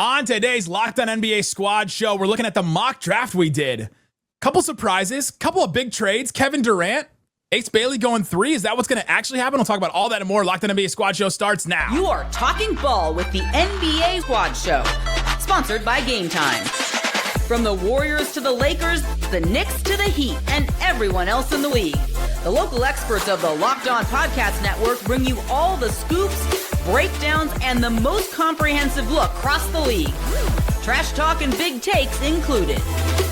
On today's Locked On NBA Squad show, we're looking at the mock draft we did. Couple surprises, couple of big trades. Kevin Durant, Ace Bailey going 3. Is that what's going to actually happen? We'll talk about all that and more. Locked On NBA Squad show starts now. You are talking ball with the NBA Squad show, sponsored by Game Time. From the Warriors to the Lakers, the Knicks to the Heat, and everyone else in the league, the local experts of the Locked On Podcast Network bring you all the scoops, breakdowns, and the most comprehensive look across the league. Trash talk and big takes included.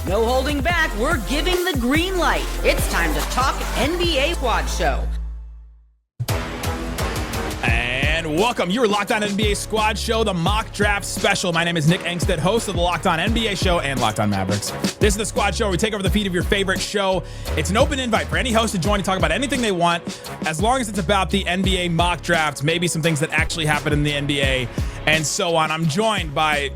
No holding back, we're giving the green light. It's time to talk NBA Squad show. And welcome. You are Locked On NBA Squad show, the mock draft special. My name is Nick Angstadt, host of the Locked On NBA show and Locked On Mavericks. This is the squad show where we take over the feed of your favorite show. It's an open invite for any host to join and talk about anything they want, as long as it's about the NBA mock draft, maybe some things that actually happen in the NBA, and so on. I'm joined by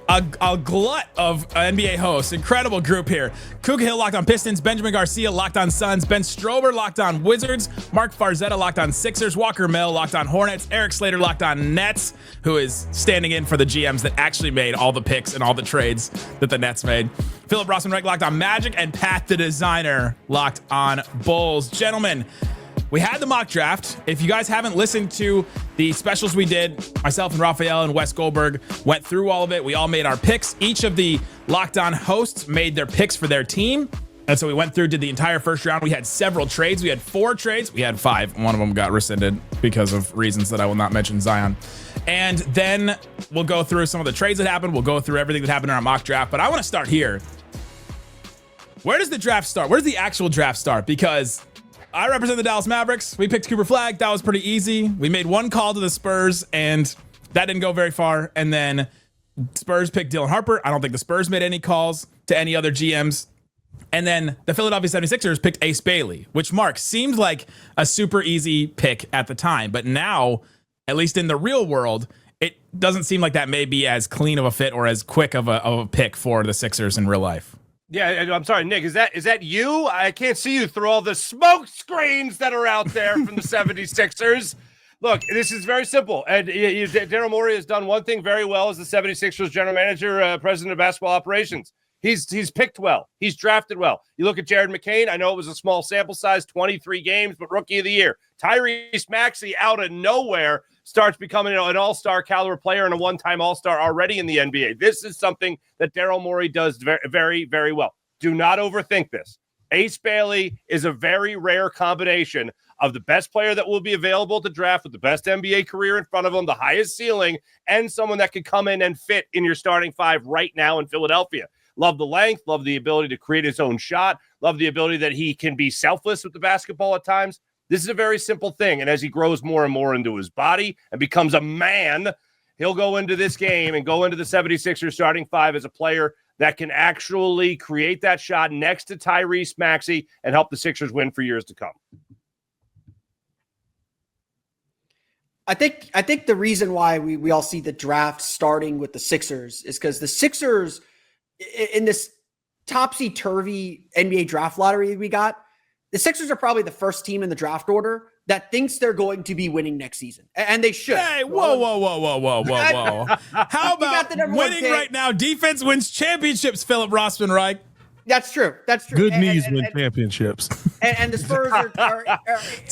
a glut of NBA hosts. Incredible group here. Cougar Hill, Locked On Pistons. Benjamin Garcia, Locked On Suns. Ben Strober, Locked On Wizards. Mark Farzetta, Locked On Sixers. Walker Mill, Locked On Hornets. Eric Slater, Locked On Nets, who is standing in for the GMs that actually made all the picks and all the trades that the Nets made. Philip Rossman-Reich, Locked On Magic. And Pat the Designer, Locked On Bulls. Gentlemen, we had the mock draft. If you guys haven't listened to the specials we did, myself and Raphael and Wes Goldberg went through all of it. We all made our picks. Each of the Locked On hosts made their picks for their team. And so we went through, did the entire first round. We had several trades. We had 4 trades. We had 5. One of them got rescinded because of reasons that I will not mention, Zion. And then we'll go through some of the trades that happened. We'll go through everything that happened in our mock draft. But I want to start here. Where does the draft start? Where does the actual draft start? Because I represent the Dallas Mavericks. We picked Cooper Flagg. That was pretty easy. We made one call to the Spurs, and that didn't go very far. And then Spurs picked Dylan Harper. I don't think the Spurs made any calls to any other GMs. And then the Philadelphia 76ers picked Ace Bailey, which, Mark, seemed like a super easy pick at the time. But now, at least in the real world, it doesn't seem like that may be as clean of a fit or as quick of a pick for the Sixers in real life. Yeah, I'm sorry, Nick. Is that you? I can't see you through all the smoke screens that are out there from the 76ers. Look, this is very simple. And Daryl Morey has done one thing very well as the 76ers general manager, president of basketball operations. He's picked well. He's drafted well. You look at Jared McCain. I know it was a small sample size, 23 games, but rookie of the year. Tyrese Maxey out of nowhere starts becoming an all-star caliber player and a one-time all-star already in the NBA. This is something that Daryl Morey does very, very, very well. Do not overthink this. Ace Bailey is a very rare combination of the best player that will be available to draft with the best NBA career in front of him, the highest ceiling, and someone that could come in and fit in your starting 5 right now in Philadelphia. Love the length, love the ability to create his own shot, love the ability that he can be selfless with the basketball at times. This is a very simple thing, and as he grows more and more into his body and becomes a man, he'll go into this game and go into the 76ers starting 5 as a player that can actually create that shot next to Tyrese Maxey and help the Sixers win for years to come. I think the reason why we all see the draft starting with the Sixers is because the Sixers, in this topsy-turvy NBA draft lottery we got, the Sixers are probably the first team in the draft order that thinks they're going to be winning next season. And they should. Hey, whoa. How about winning right now? Defense wins championships, Philip Rossman-Reich. That's true. Good knees win championships. And the Spurs are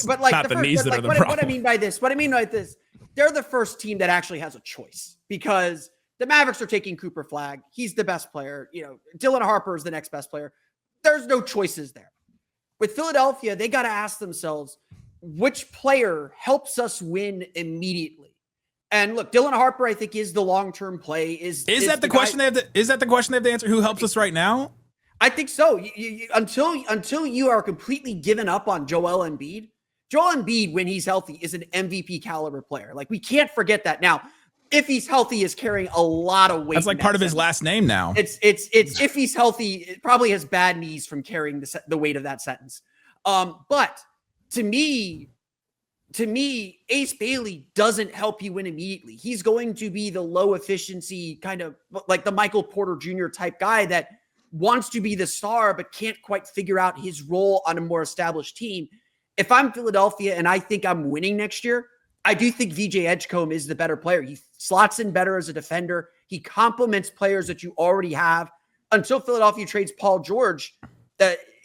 but like not the knees that are the problem. What I mean by this, they're the first team that actually has a choice, because the Mavericks are taking Cooper Flagg. He's the best player. Dylan Harper is the next best player. There's no choices there. With Philadelphia, they got to ask themselves, which player helps us win immediately? And look, Dylan Harper, I think, is the long-term play. Is that the question they have to? Is that the question they have to answer? Who helps us right now? I think so. Until you are completely given up on Joel Embiid, when he's healthy, is an MVP caliber player. Like, we can't forget that. Now, if he's healthy, is carrying a lot of weight. That's like part of his last name now. It's if he's healthy, it probably has bad knees from carrying the weight of that sentence. But to me, Ace Bailey doesn't help you win immediately. He's going to be the low efficiency, kind of like the Michael Porter Jr. type guy that wants to be the star, but can't quite figure out his role on a more established team. If I'm Philadelphia and I think I'm winning next year, I do think VJ Edgecombe is the better player. He slots in better as a defender. He complements players that you already have. Until Philadelphia trades Paul George,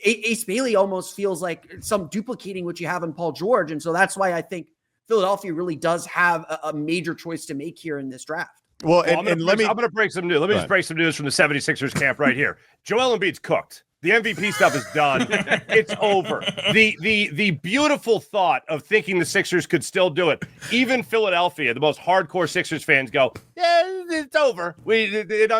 Ace Bailey almost feels like some duplicating what you have in Paul George. And so that's why I think Philadelphia really does have a major choice to make here in this draft. Well, I'm going to break some news. Let me just break some news from the 76ers camp right here. Joel Embiid's cooked. The MVP stuff is done. It's over. The beautiful thought of thinking the Sixers could still do it. Even Philadelphia, the most hardcore Sixers fans go, yeah, it's over. It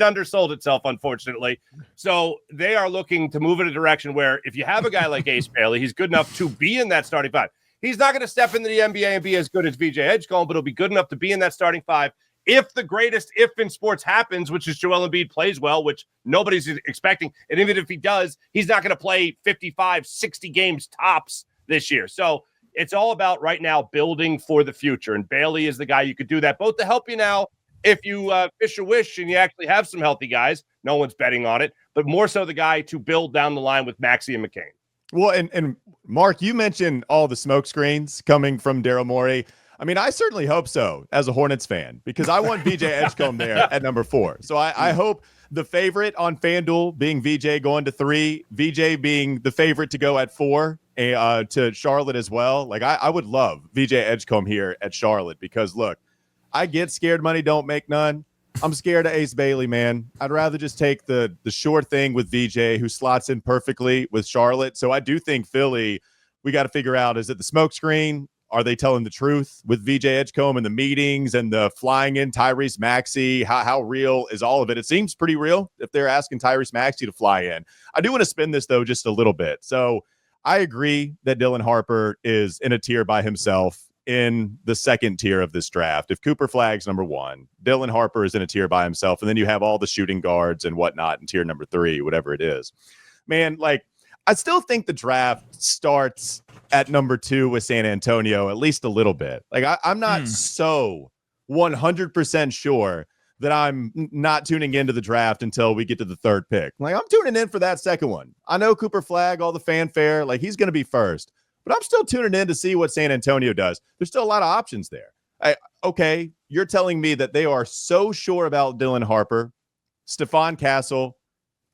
undersold itself, unfortunately. So they are looking to move in a direction where if you have a guy like Ace Bailey, he's good enough to be in that starting five. He's not going to step into the NBA and be as good as VJ Edgecombe, but he'll be good enough to be in that starting five. If the greatest if in sports happens, which is Joel Embiid plays well, which nobody's expecting, and even if he does, he's not going to play 55, 60 games tops this year. So it's all about right now building for the future, and Bailey is the guy you could do that, both to help you now if you fish a wish and you actually have some healthy guys. No one's betting on it, but more so the guy to build down the line with Maxey and McCain. Well, and Mark, you mentioned all the smoke screens coming from Daryl Morey. I mean, I certainly hope so as a Hornets fan, because I want VJ Edgecombe there at number 4. So I hope the favorite on FanDuel being VJ going to 3, VJ being the favorite to go at 4 to Charlotte as well. Like, I would love VJ Edgecombe here at Charlotte because, look, I get scared money don't make none. I'm scared of Ace Bailey, man. I'd rather just take the sure thing with VJ, who slots in perfectly with Charlotte. So I do think Philly, we got to figure out, is it the smoke screen? Are they telling the truth with VJ Edgecombe and the meetings and the flying in Tyrese Maxey? How real is all of it? It seems pretty real if they're asking Tyrese Maxey to fly in. I do want to spin this, though, just a little bit. So I agree that Dylan Harper is in a tier by himself in the second tier of this draft. If Cooper Flagg's number 1, Dylan Harper is in a tier by himself, and then you have all the shooting guards and whatnot in tier number 3, whatever it is. Man, like, I still think the draft starts at number 2 with San Antonio, at least a little bit. Like, I'm not so 100% sure that I'm not tuning into the draft until we get to the 3rd pick. Like, I'm tuning in for that second one. I know Cooper Flagg, all the fanfare, like, he's going to be first. But I'm still tuning in to see what San Antonio does. There's still a lot of options there. Okay, you're telling me that they are so sure about Dylan Harper, Stephon Castle,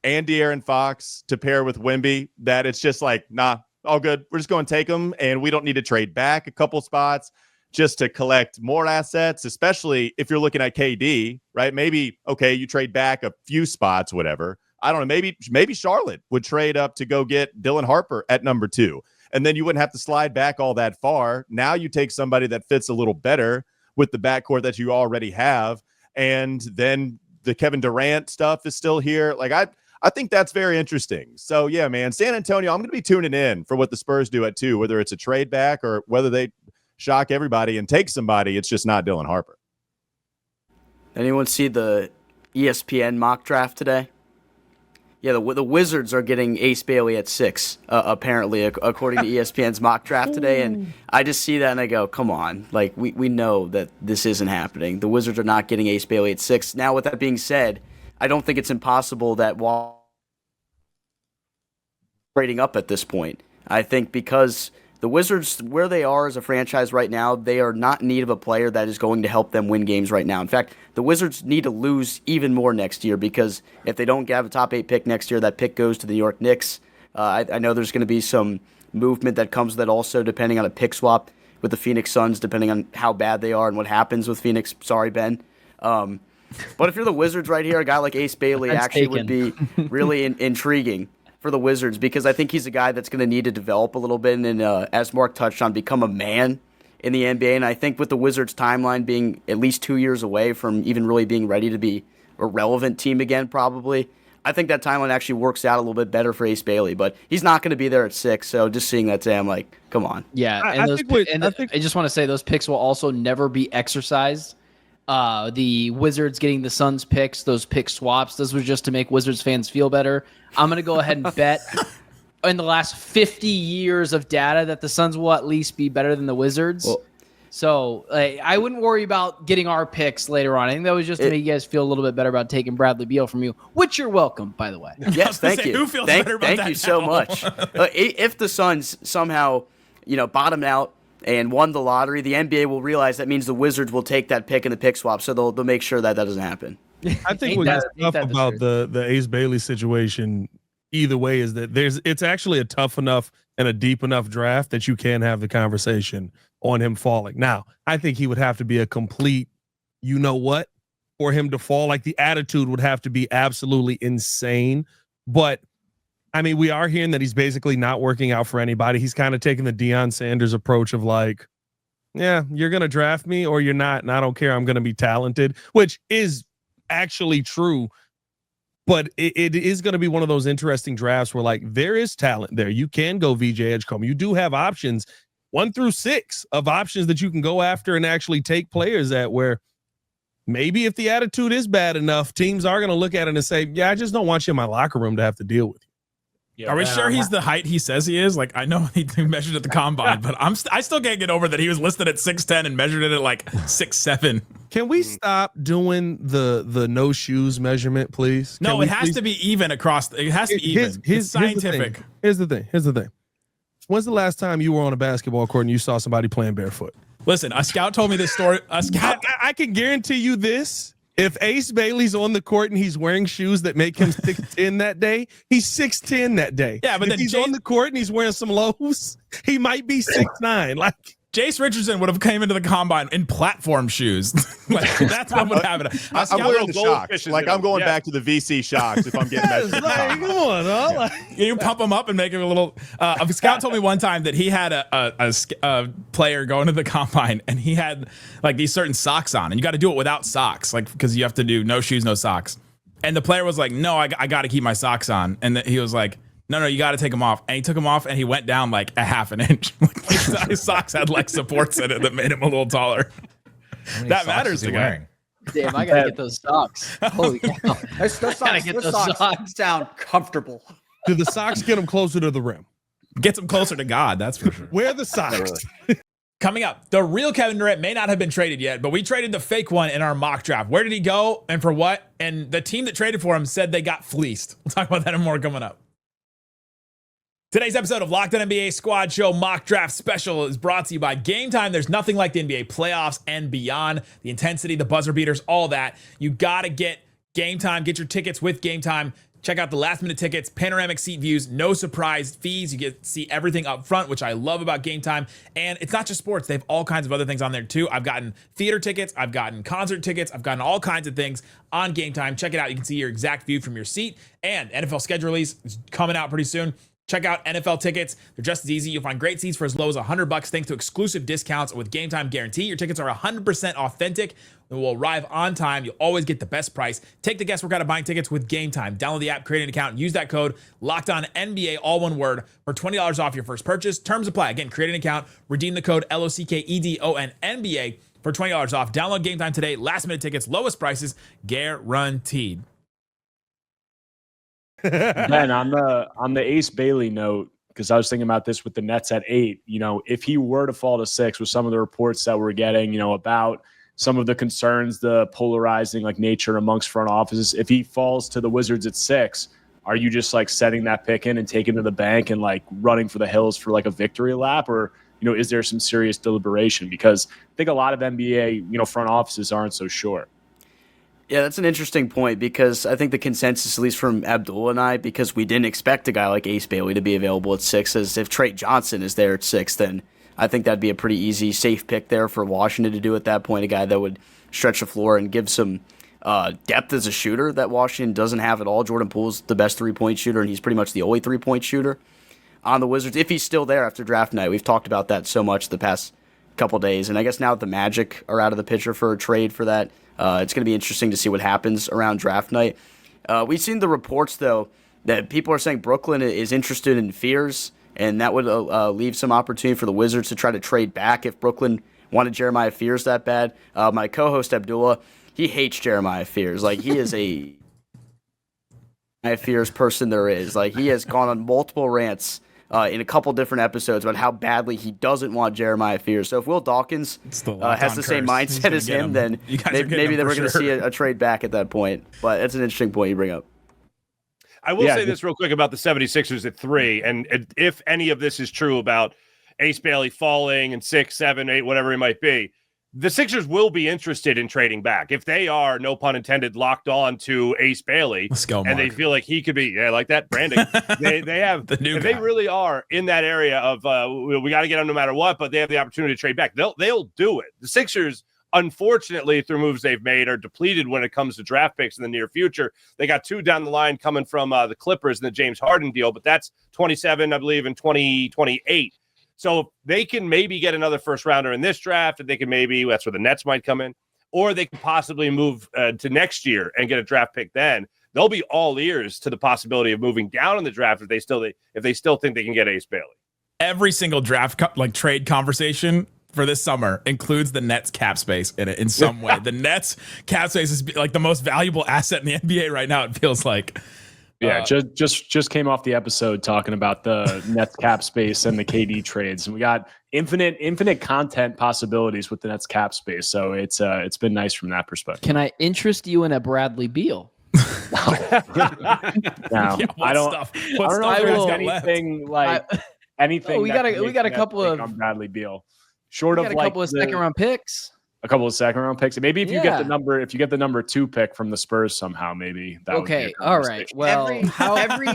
and De'Aaron Fox to pair with Wemby that it's just like, nah, all good. We're just going to take them, and we don't need to trade back a couple spots just to collect more assets, especially if you're looking at KD, right? Maybe, okay, you trade back a few spots, whatever. I don't know. Maybe Charlotte would trade up to go get Dylan Harper at number 2. And then you wouldn't have to slide back all that far. Now you take somebody that fits a little better with the backcourt that you already have. And then the Kevin Durant stuff is still here. Like, I think that's very interesting. So, yeah, man, San Antonio, I'm going to be tuning in for what the Spurs do at 2, whether it's a trade back or whether they shock everybody and take somebody. It's just not Dylan Harper. Anyone see the ESPN mock draft today? Yeah, the Wizards are getting Ace Bailey at 6, apparently, according to ESPN's mock draft today. And I just see that and I go, come on. Like, we know that this isn't happening. The Wizards are not getting Ace Bailey at 6. Now, with that being said, I don't think it's impossible that while trading up at this point, I think because the Wizards, where they are as a franchise right now, they are not in need of a player that is going to help them win games right now. In fact, the Wizards need to lose even more next year because if they don't have a top 8 pick next year, that pick goes to the New York Knicks. I know there's going to be some movement that comes with that also, depending on a pick swap with the Phoenix Suns, depending on how bad they are and what happens with Phoenix. Sorry, Ben. But if you're the Wizards right here, a guy like Ace Bailey would be really intriguing for the Wizards because I think he's a guy that's going to need to develop a little bit and, as Mark touched on, become a man in the NBA. And I think with the Wizards' timeline being at least 2 years away from even really being ready to be a relevant team again, probably, I think that timeline actually works out a little bit better for Ace Bailey. But he's not going to be there at 6, so just seeing that today, I'm like, come on. Yeah, I just want to say those picks will also never be exercised. The Wizards getting the Suns picks, those pick swaps, this was just to make Wizards fans feel better. I'm going to go ahead and bet in the last 50 years of data that the Suns will at least be better than the Wizards. Well, so I wouldn't worry about getting our picks later on. I think that was just to make you guys feel a little bit better about taking Bradley Beal from you, which you're welcome, by the way. Yes, thank you. Who feels better about that Thank you so much. If the Suns somehow, bottom out and won the lottery, the NBA will realize that means the Wizards will take that pick in the pick swap, so they'll make sure that doesn't happen. I think what gets tough about the Ace Bailey situation either way is that it's actually a tough enough and a deep enough draft that you can have the conversation on him falling. Now, I think he would have to be a complete, you know what, for him to fall. Like, the attitude would have to be absolutely insane. But I mean, we are hearing that he's basically not working out for anybody. He's kind of taking the Deion Sanders approach of like, yeah, you're going to draft me or you're not, and I don't care. I'm going to be talented, which is actually true. But it is going to be one of those interesting drafts where, like, there is talent there. You can go VJ Edgecombe. You do have options, 1 through 6 of options that you can go after and actually take players at, where maybe if the attitude is bad enough, teams are going to look at it and say, yeah, I just don't want you in my locker room to have to deal with you. Yeah, are we sure he's the height he says he is? Like, I know he measured at the combine, but I still can't get over that he was listed at 6'10" and measured it at like 6'7". Can we stop doing the no shoes measurement, please? No, it has to be even across. It has to be even. It's scientific. Here's the thing. When's the last time you were on a basketball court and you saw somebody playing barefoot? Listen, a scout told me this story. I can guarantee you this. If Ace Bailey's on the court and he's wearing shoes that make him 6'10" that day, he's 6'10" that day. Yeah, but if he's on the court and he's wearing some lows, he might be 6'9". Like, Jace Richardson would have came into the combine in platform shoes. Like, that's what would happen. I'm wearing the shocks. Like, I'm going back to the VC shocks if I'm getting measured. Like, come on, huh? Like, you pump him up and make him a little. A scout told me one time that he had a player go into the combine and he had like these certain socks on, and you got to do it without socks, like, because you have to do no shoes, no socks. And the player was like, "No, I got to keep my socks on," and he was like, No, you got to take them off. And he took them off and he went down like a half an inch. His socks had like supports in it that made him a little taller. That matters to guy. Damn, I got to get those socks. Holy cow. Those socks sound comfortable. Do the socks get them closer to the rim? Gets them closer to God, that's for sure. Wear the socks. Coming up, the real Kevin Durant may not have been traded yet, but we traded the fake one in our mock draft. Where did he go and for what? And the team that traded for him said they got fleeced. We'll talk about that and more coming up. Today's episode of Locked On NBA Squad Show Mock Draft Special is brought to you by Game Time. There's nothing like the NBA playoffs and beyond. The intensity, the buzzer beaters, all that. You got to get Game Time. Get your tickets with Game Time. Check out the last-minute tickets, panoramic seat views, no surprise fees. You get to see everything up front, which I love about Game Time. And it's not just sports. They have all kinds of other things on there, too. I've gotten theater tickets. I've gotten concert tickets. I've gotten all kinds of things on Game Time. Check it out. You can see your exact view from your seat. And NFL schedule release is coming out pretty soon. Check out NFL tickets. They're just as easy. You'll find great seats for as low as $100 thanks to exclusive discounts with Game Time Guarantee. Your tickets are 100% authentic and will arrive on time. You'll always get the best price. Take the guesswork out of buying tickets with Game Time. Download the app, create an account, and use that code LOCKEDONNBA, all one word, for $20 off your first purchase. Terms apply. Again, create an account, redeem the code LOCKEDONNBA for $20 off. Download Game Time today. Last minute tickets, lowest prices, guaranteed. Man, on the Ace Bailey note, because I was thinking about this with the Nets at 8, if he were to fall to 6 with some of the reports that we're getting, about some of the concerns, the polarizing like nature amongst front offices, if he falls to the Wizards at 6, are you just like setting that pick in and taking to the bank and like running for the hills for like a victory lap? Or, is there some serious deliberation? Because I think a lot of NBA, front offices aren't so sure. Yeah, that's an interesting point because I think the consensus, at least from Abdullah and I, because we didn't expect a guy like Ace Bailey to be available at 6, is if Trey Johnson is there at 6, then I think that'd be a pretty easy, safe pick there for Washington to do at that point, a guy that would stretch the floor and give some depth as a shooter that Washington doesn't have at all. Jordan Poole's the best three-point shooter, and he's pretty much the only three-point shooter on the Wizards, if he's still there after draft night. We've talked about that so much the past couple days, and I guess now that the Magic are out of the picture for a trade for that, it's going to be interesting to see what happens around draft night. We've seen the reports, though, that people are saying Brooklyn is interested in Fears, and that would leave some opportunity for the Wizards to try to trade back if Brooklyn wanted Jeremiah Fears that bad. My co-host, Abdullah, he hates Jeremiah Fears. Like, he is a Fears person there is. Like, he has gone on multiple rants in a couple different episodes about how badly he doesn't want Jeremiah Fears. So if Will Dawkins has the same mindset as him, then maybe we're going to see a trade back at that point. But it's an interesting point you bring up. I will say this real quick about the 76ers at 3, and if any of this is true about Ace Bailey falling and 6, 7, 8, whatever it might be, the Sixers will be interested in trading back if they are, no pun intended, locked on to Ace Bailey. Let's go, Mark. And they feel like he could be, yeah, like that branding. they have the new if guy. they really are in that area of we got to get him no matter what, but they have the opportunity to trade back. They'll do it. The Sixers, unfortunately, through moves they've made, are depleted when it comes to draft picks in the near future. They got 2 down the line coming from the Clippers and the James Harden deal, but that's 27, I believe, in 2028. So they can maybe get another first rounder in this draft, and they can maybe, that's where the Nets might come in, or they can possibly move to next year and get a draft pick then. They'll be all ears to the possibility of moving down in the draft if they still think they can get Ace Bailey. Every single draft trade conversation for this summer includes the Nets cap space in it in some way. The Nets cap space is like the most valuable asset in the NBA right now, it feels like. Yeah, just came off the episode talking about the Nets cap space and the KD trades, and we got infinite content possibilities with the Nets cap space. So it's been nice from that perspective. Can I interest you in a Bradley Beal? No, Yeah, I don't. Stuff? I What don't know stuff if you guys there's got left? anything like anything. We got a couple of Bradley Beal, short we of got a like couple of second round picks. a couple of second round picks. Maybe if you get Yeah. the number 2 pick from the Spurs somehow, maybe that would be Okay, a all right. conversation.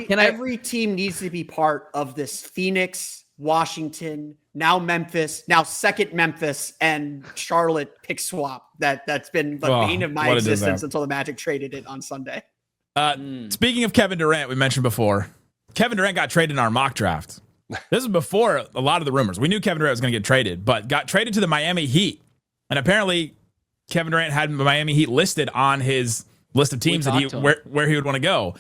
Well, Every team needs to be part of this Phoenix, Washington, now Memphis, now second Memphis and Charlotte pick swap that's been the Oh, bane of my what a existence disaster. until the Magic traded it on Sunday. Speaking of Kevin Durant, we mentioned before, Kevin Durant got traded in our mock draft. This is before a lot of the rumors. We knew Kevin Durant was going to get traded, but got traded to the Miami Heat. And apparently Kevin Durant had Miami Heat listed on his list of teams that where he would want to go.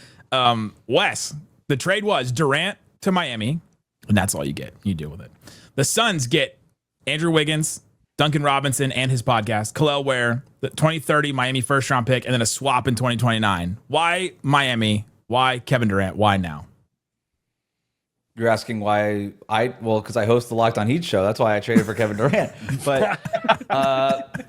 Wes, the trade was Durant to Miami, and that's all you get. You deal with it. The Suns get Andrew Wiggins, Duncan Robinson, and his podcast, Khalil Ware, the 2030 Miami first round pick, and then a swap in 2029. Why Miami? Why Kevin Durant? Why now? You're asking why because I host the Locked On Heat show. That's why I traded for Kevin Durant. But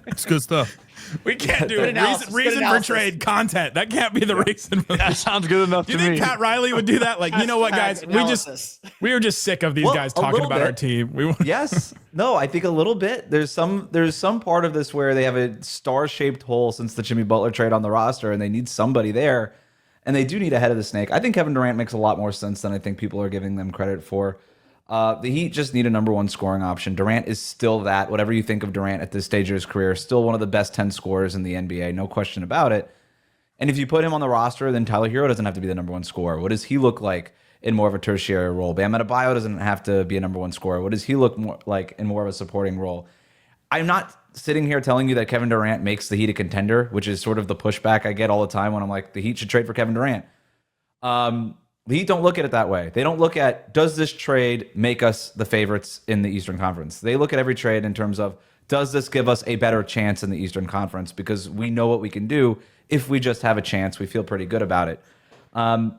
It's good stuff. We can't do Good it. analysis, Reason good for analysis. trade content. That can't be the reason for that. Sounds good enough Do you to think me. Pat Riley would do that? Like, you know what, guys? Analysis. We were just sick of these Well, guys a talking little about bit. our team. yes, no, I think a little bit. There's some part of this where they have a star-shaped hole since the Jimmy Butler trade on the roster, and they need somebody there, and they do need a head of the snake. I think Kevin Durant makes a lot more sense than I think people are giving them credit for. The Heat just need a number 1 scoring option. Durant is still that. Whatever you think of Durant at this stage of his career, still one of the best 10 scorers in the NBA, no question about it. And if you put him on the roster, then Tyler Hero doesn't have to be the number 1 scorer. What does he look like in more of a tertiary role? Bam Adebayo doesn't have to be a number 1 scorer. What does he look more like in more of a supporting role? I'm not sitting here telling you that Kevin Durant makes the Heat a contender, which is sort of the pushback I get all the time when I'm like, the Heat should trade for Kevin Durant. The Heat don't look at it that way. They don't look at, does this trade make us the favorites in the Eastern Conference? They look at every trade in terms of, does this give us a better chance in the Eastern Conference? Because we know what we can do. If we just have a chance, we feel pretty good about it. I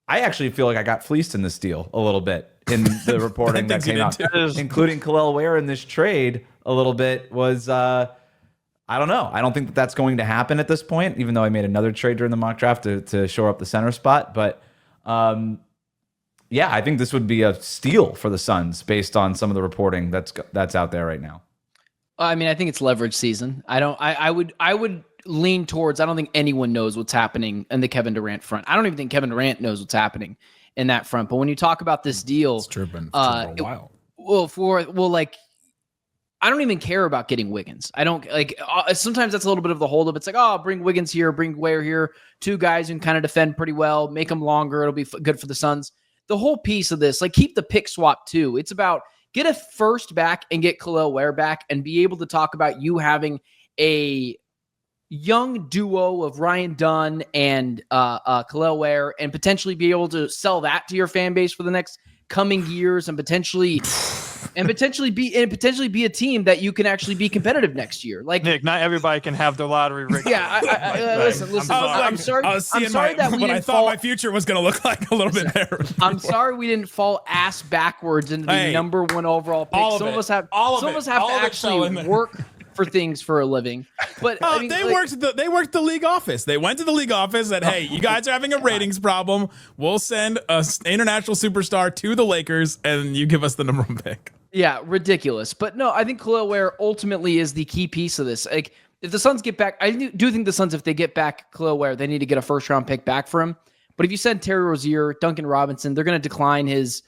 actually feel like I got fleeced in this deal a little bit in the reporting that came out, including Khalil Ware in this trade a little bit was, I don't know. I don't think that that's going to happen at this point, even though I made another trade during the mock draft to shore up the center spot. But yeah, I think this would be a steal for the Suns based on some of the reporting that's out there right now. I mean, I think it's leverage season. I would lean towards, I don't think anyone knows what's happening in the Kevin Durant front. I don't even think Kevin Durant knows what's happening in that front. But when you talk about this deal, It's true, been for a while. I don't even care about getting Wiggins. I don't like, sometimes that's a little bit of the holdup. It's like, oh, bring Wiggins here, bring Ware here, 2 guys who can kind of defend pretty well, make them longer. It'll be good for the Suns. The whole piece of this, like, keep the pick swap too. It's about get a first back and get Khalil Ware back and be able to talk about you having a young duo of Ryan Dunn and Khalil Ware and potentially be able to sell that to your fan base for the next coming years and potentially be a team that you can actually be competitive next year. Like, Nick, not everybody can have their lottery rigged. Yeah, listen. I'm sorry. I was seeing I'm sorry that we what I didn't thought fall. my future was going to look like a little bit there. I'm sorry we didn't fall ass backwards into the Hey, number 1 overall pick. all of Some it. of us have All of some it. of us have All to of it fell in actually there. work for things for a living. But I mean, they worked the league office. They went to the league office and hey, you guys are having a ratings problem. We'll send an international superstar to the Lakers, and you give us the number 1 pick. Yeah, ridiculous. But no, I think Khalil Ware ultimately is the key piece of this. Like, if the Suns get back, I do think the Suns, if they get back Khalil Ware, they need to get a first-round pick back for him. But if you send Terry Rozier, Duncan Robinson, they're going to decline his.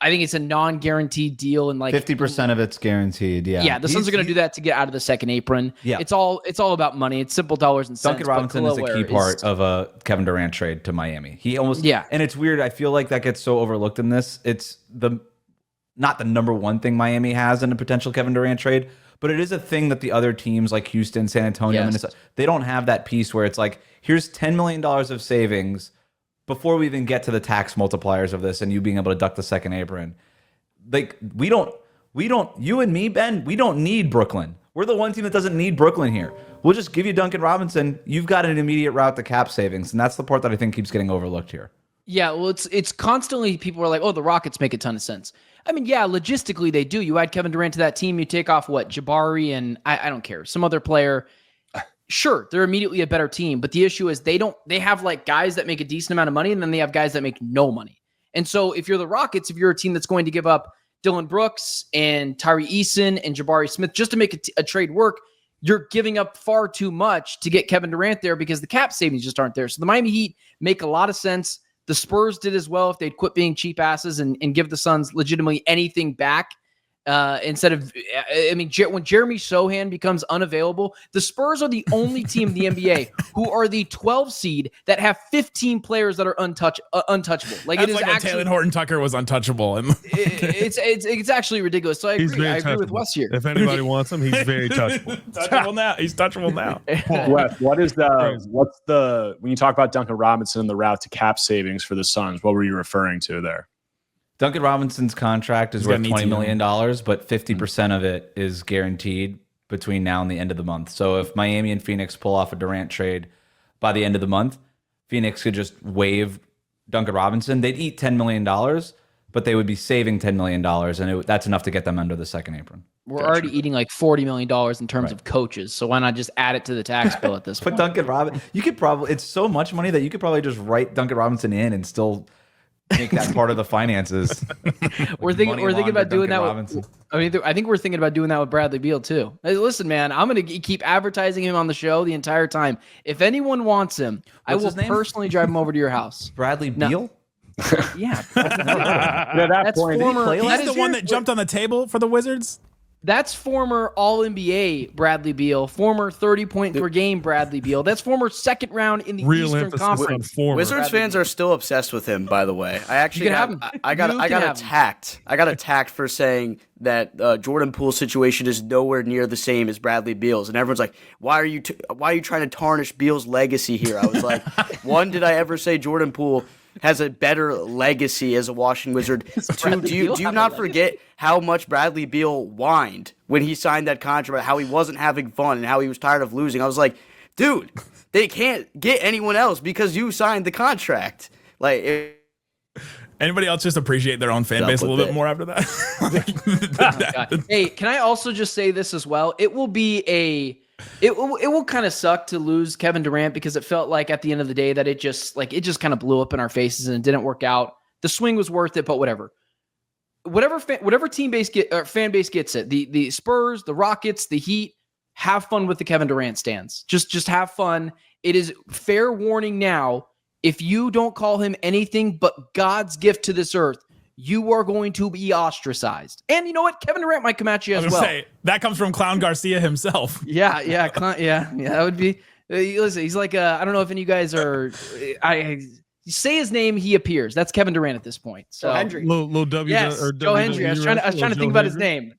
I think it's a non-guaranteed deal, and like 50% of it's guaranteed. Yeah, yeah. The Suns are going to do that to get out of the second apron. Yeah, it's all about money. It's simple dollars and cents. Duncan Robinson is a key part of a Kevin Durant trade to Miami. He almost and it's weird. I feel like that gets so overlooked in this. It's not the number one thing Miami has in a potential Kevin Durant trade, but it is a thing that the other teams like Houston, San Antonio, Minnesota, they don't have that piece where it's like, here's $10 million of savings before we even get to the tax multipliers of this and you being able to duck the second apron. Like, we don't, you and me, Ben, we don't need Brooklyn. We're the one team that doesn't need Brooklyn here. We'll just give you Duncan Robinson. You've got an immediate route to cap savings, and that's the part that I think keeps getting overlooked here. Yeah, well, it's constantly people are like, oh, the Rockets make a ton of sense. I mean, yeah, logistically they do. You add Kevin Durant to that team, you take off what, Jabari and I don't care, some other player. Sure, they're immediately a better team, but the issue is they have like guys that make a decent amount of money, and then they have guys that make no money. And so if you're the Rockets, if you're a team that's going to give up Dylan Brooks and Tyree Eason and Jabari Smith just to make a trade work, you're giving up far too much to get Kevin Durant there because the cap savings just aren't there. So the Miami Heat make a lot of sense. The Spurs did as well if they'd quit being cheap asses and give the Suns legitimately anything back. Instead of, I mean, when Jeremy Sohan becomes unavailable, the Spurs are the only team in the NBA who are the 12 seed that have 15 players that are untouchable. Like, that's it is like actually Taylor Horton Tucker was untouchable, and it's actually ridiculous. So I agree with Wes here. If anybody wants him, he's very touchable. Touchable now. He's touchable now. Wes, what's the when you talk about Duncan Robinson and the route to cap savings for the Suns? What were you referring to there? Duncan Robinson's contract is worth $20 million, but 50% of it is guaranteed between now and the end of the month. So if Miami and Phoenix pull off a Durant trade by the end of the month, Phoenix could just waive Duncan Robinson. They'd eat $10 million, but they would be saving $10 million, and that's enough to get them under the second apron. We're already eating like $40 million in terms of coaches, so why not just add it to the tax bill at this point? But Duncan Robinson, you could probably, it's so much money that you could probably just write Duncan Robinson in and still make that part of the finances. We're thinking about doing that with, I think we're thinking about doing that with Bradley Beal too. Hey, listen, man, I'm going to keep advertising him on the show the entire time. If anyone wants him, I will personally drive him over to your house. Bradley Beal? Yeah. That's former. He's the one that jumped on the table for the Wizards. That's former All-NBA Bradley Beal, former 30-point per game Bradley Beal. That's former second round in the Eastern Conference. Wizards fans are still obsessed with him, by the way. I actually I got attacked. I got attacked for saying that Jordan Poole's situation is nowhere near the same as Bradley Beal's, and everyone's like, "Why are you trying to tarnish Beal's legacy here?" I was like, "One, did I ever say Jordan Poole has a better legacy as a Washington Wizard? Two, do you not forget how much Bradley Beal whined when he signed that contract, how he wasn't having fun and how he was tired of losing? I was like, dude, they can't get anyone else because you signed the contract. Like, anybody else just appreciate their own fan base a little bit more after that? Hey, can I also just say this as well? It will be it will kind of suck to lose Kevin Durant because it felt like at the end of the day that it just kind of blew up in our faces and it didn't work out. The swing was worth it, but whatever fan base gets it. The Spurs, the Rockets, the Heat, have fun with the Kevin Durant stands. Just have fun. It is fair warning now. If you don't call him anything but God's gift to this earth, you are going to be ostracized. And you know what? Kevin Durant might come at you as well. That comes from Clown Garcia himself. Yeah, that would be. Listen, he's like, I don't know if any of you guys are. You say his name, he appears. That's Kevin Durant at this point. So Joe Hendry. Little W. Yes, Joe Hendry. I was trying to think about his name.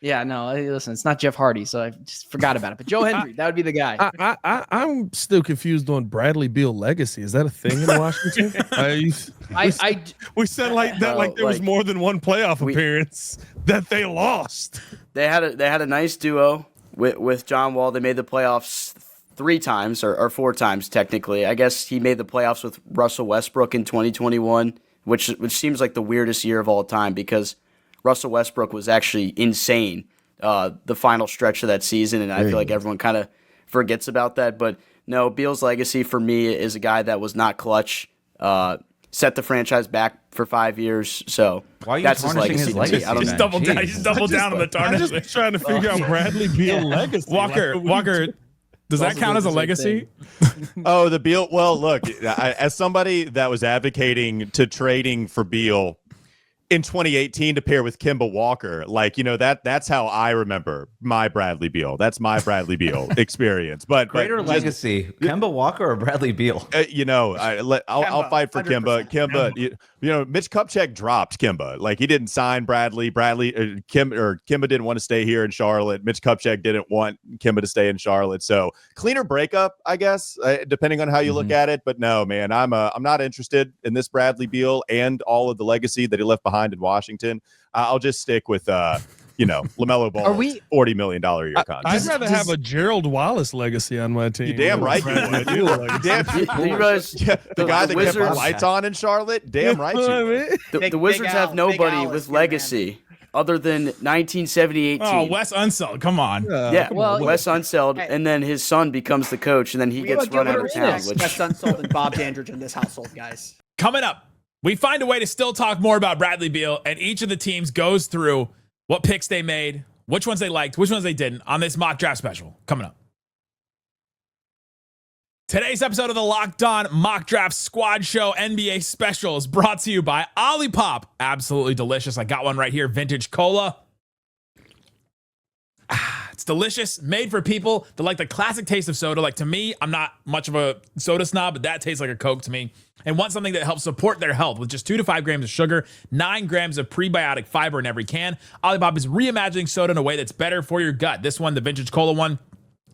Yeah, no, listen, it's not Jeff Hardy, so I just forgot about it. But Joe Hendry, that would be the guy. I'm still confused on Bradley Beal legacy. Is that a thing in Washington? We said like that, like there was more than one playoff appearance that they lost. They had a nice duo with John Wall. They made the playoffs 3 times or 4 times technically. I guess he made the playoffs with Russell Westbrook in 2021, which seems like the weirdest year of all time because Russell Westbrook was actually insane the final stretch of that season, and I feel like everyone kind of forgets about that. But no, Beal's legacy for me is a guy that was not clutch, set the franchise back for 5 years. So why are you that's his tarnishing legacy. his legacy? I don't Just know. double down. Just double down on the I'm tarnishment. just trying to figure out Bradley Beal legacy. Walker, does that count as a legacy? Oh, the Beal. Well, look, as somebody that was advocating to trading for Beal in 2018 to pair with Kemba Walker, like, that's how I remember my Bradley Beal. That's my Bradley Beal experience. But Greater legacy, Kemba Walker or Bradley Beal? I'll fight for Kemba. Kemba, Mitch Kupchak dropped Kemba. Like, he didn't sign Bradley. Kemba didn't want to stay here in Charlotte. Mitch Kupchak didn't want Kemba to stay in Charlotte. So cleaner breakup, I guess, depending on how you look at it. But no, man, I'm not interested in this Bradley Beal and all of the legacy that he left behind in Washington. I'll just stick with LaMelo Ball. $40 million a year contract. I'd rather have a Gerald Wallace legacy on my team. You damn right you would. You realize the guy that kept the lights on in Charlotte? Damn right you would. The Wizards have nobody with legacy other than 1978 team. Oh, Wes Unseld, come on. Wes Unseld, and then his son becomes the coach, and then he gets run out of town. Wes Unseld and Bob Dandridge in this household, guys. Coming up, we find a way to still talk more about Bradley Beal, and each of the teams goes through what picks they made, which ones they liked, which ones they didn't on this mock draft special. Coming up. Today's episode of the Locked On Mock Draft Squad Show NBA Special is brought to you by Olipop. Absolutely delicious. I got one right here, vintage cola. It's delicious, made for people that like the classic taste of soda. Like, to me, I'm not much of a soda snob, but that tastes like a Coke to me. And want something that helps support their health with just 2 to 5 grams of sugar, 9 grams of prebiotic fiber in every can. Olipop is reimagining soda in a way that's better for your gut. This one, the vintage cola one,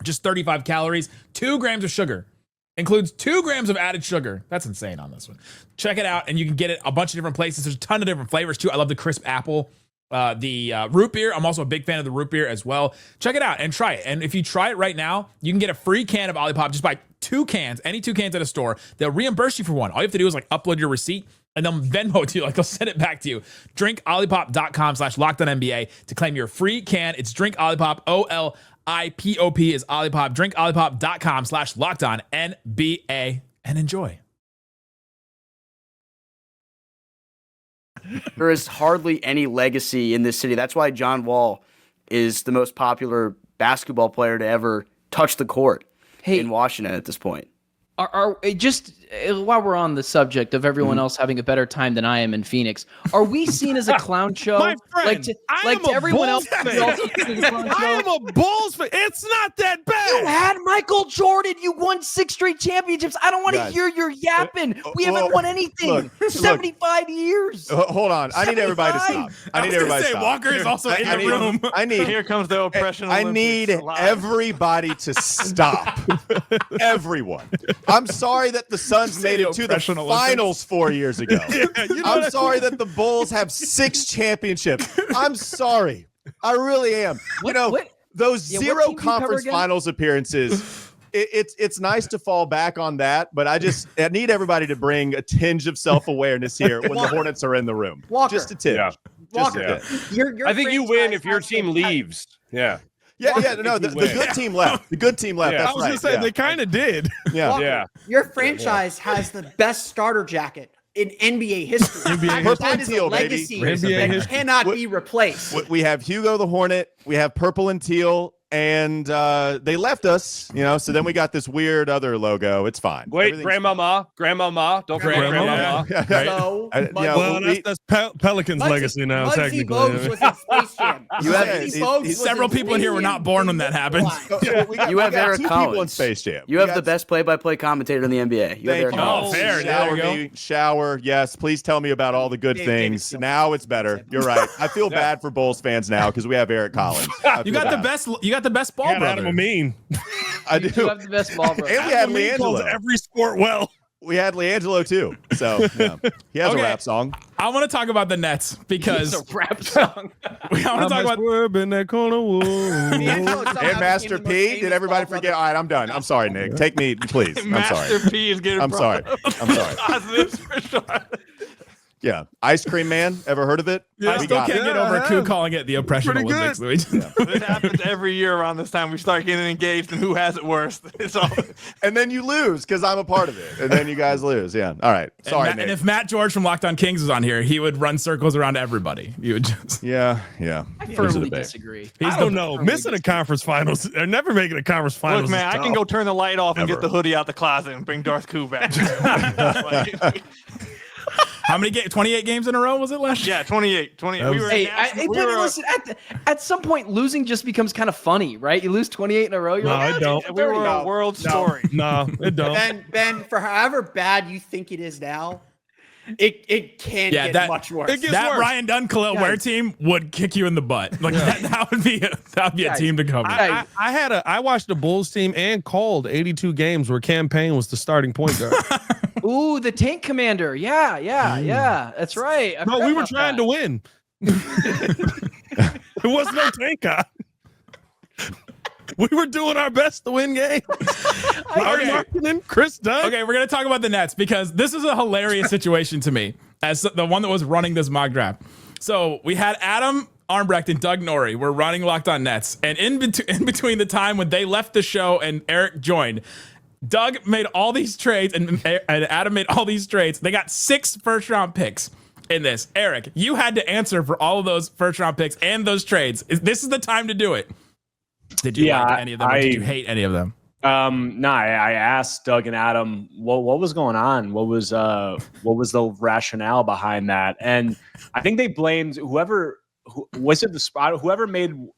just 35 calories, 2 grams of sugar. Includes 2 grams of added sugar. That's insane on this one. Check it out, and you can get it a bunch of different places. There's a ton of different flavors, too. I love the crisp apple. The root beer. I'm also a big fan of the root beer as well. Check it out and try it. And if you try it right now, you can get a free can of Olipop. Just buy 2 cans, any 2 cans at a store. They'll reimburse you for one. All you have to do is upload your receipt and they'll Venmo it to you. They'll send it back to you. DrinkOlipop.com/LockedOnNBA to claim your free can. It's Drink Olipop, OLIPOP is Olipop. DrinkOlipop.com/LockedOnNBA and enjoy. There is hardly any legacy in this city. That's why John Wall is the most popular basketball player to ever touch the court in Washington at this point. Just while we're on the subject of everyone else having a better time than I am in Phoenix, are we seen as a clown show? My friend, to everyone else, I am a Bulls fan. It's not that bad. You had Michael Jordan. You won 6 straight championships. I don't want to hear your yapping. We haven't won anything. 75 years. Hold on. I need everybody to stop. I need everybody to stop. Walker is also in the room. Here comes the oppression. I need everybody to stop. Everyone. I'm sorry that the Suns made it to the finals 4 years ago. I'm sorry that the Bulls have 6 championships. I'm sorry. I really am. Those 0 conference finals appearances, it's nice to fall back on that, but I need everybody to bring a tinge of self-awareness here when the Hornets are in the room. Walker. Just a tinge. Yeah. Walker. Your I think you win if your franchise team leaves. Yeah. No, the good team left. The good team left. Yeah. That's I was right. going to say, they kind of did. Yeah. Yeah. Your franchise has the best starter jacket in NBA history. Purple That and is teal, a legacy baby. that cannot be replaced. We have Hugo the Hornet. We have purple and teal. And they left us, so then we got this weird other logo. It's fine. Wait, Grandmama. Don't forget Grandmama. That's Pelicans' legacy now, Muggsy technically. Bogues was in Space Jam. Several people in here were not born when that happened. You have Eric 2 Collins. people in Space Jam. You have the best play-by-play commentator in the NBA. You have Eric Collins. Fair. There we go. Shower. Yes, please tell me about all the good things. Now it's better. You're right. I feel bad for Bulls fans now because we have Eric Collins. You got the best ball brother. Adam Amin. I do. You have the best ball, bro. And we had Amin calls LiAngelo. every sport well. We had LiAngelo too. So he has a rap song. I want to talk about the Nets because It's a rap song. I want to talk about in that corner. And Master P. Did everybody forget? All right, I'm done. I'm sorry, Nick. Take me, please. I'm sorry. Master P is getting I'm sorry. I'm sorry. positives for sure. Yeah. Ice Cream Man. Ever heard of it? I still can't get over Koo calling it the oppression Pretty Olympics. good. This happens every year around this time. We start getting engaged, and who has it worse? It's all. And then you lose because I'm a part of it. And then you guys lose. Yeah. All right. Sorry, and Nick. if Matt George from Locked On Kings was on here, he would run circles around everybody. You would just Yeah. I firmly disagree. I don't know. Missing a conference finals or never making a conference finals. Look, man, I can go turn the light off and get the hoodie out the closet and bring Darth Koo back. How many games? 28 games in a row was it last year? Yeah, 28. Listen, at some point, losing just becomes kind of funny, right? You lose 28 in a row. You're No, like, it don't. We were a world story. No, it don't. Ben, for however bad you think it is now, it can't get much worse. That Ryan Dunn, Khalil Ware team would kick you in the butt. Like that would be a team to cover. I watched the Bulls team and called 82 games where Cam Payne was the starting point guard. Ooh, the tank commander. Yeah. That's right. No, we were trying to win. There was no tank on. We were doing our best to win games. Larry Markkinen, Chris Dunn. Okay, we're going to talk about the Nets because this is a hilarious situation to me as the one that was running this mock draft. So we had Adam Armbrecht and Doug Norrie were running Locked On Nets. And in between the time when they left the show and Eric joined, Doug made all these trades and Adam made all these trades. They got 6 first-round picks in this. Eric, you had to answer for all of those first-round picks and those trades. This is the time to do it. Did you like any of them? Or did you hate any of them? I asked Doug and Adam what was going on. What was the rationale behind that? And I think they blamed whoever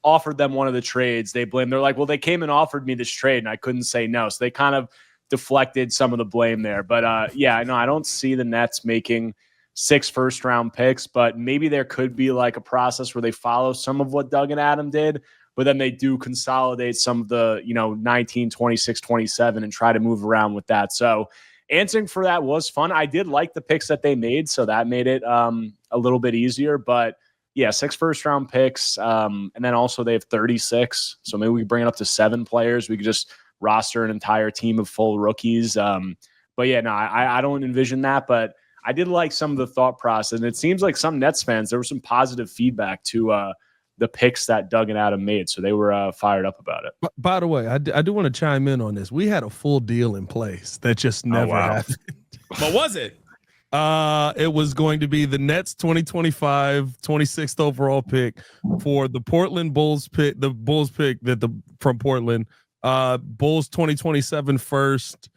offered them one of the trades. They blamed. They're like, well, they came and offered me this trade, and I couldn't say no. So they kind of deflected some of the blame there. But I don't see the Nets making 6 first-round picks. But maybe there could be like a process where they follow some of what Doug and Adam did. But then they do consolidate some of the, 19, 26, 27 and try to move around with that. So answering for that was fun. I did like the picks that they made, so that made it a little bit easier. But yeah, 6 first-round picks. And then also they have 36. So maybe we could bring it up to 7 players. We could just roster an entire team of full rookies. But yeah, no, I don't envision that. But I did like some of the thought process. And it seems like some Nets fans, there was some positive feedback to the picks that Doug and Adam made. So they were fired up about it. By the way, I do want to chime in on this. We had a full deal in place that just never happened. What was it? It was going to be the Nets 2025 26th overall pick for the Portland Bulls pick, from Portland, Bulls 2027 first,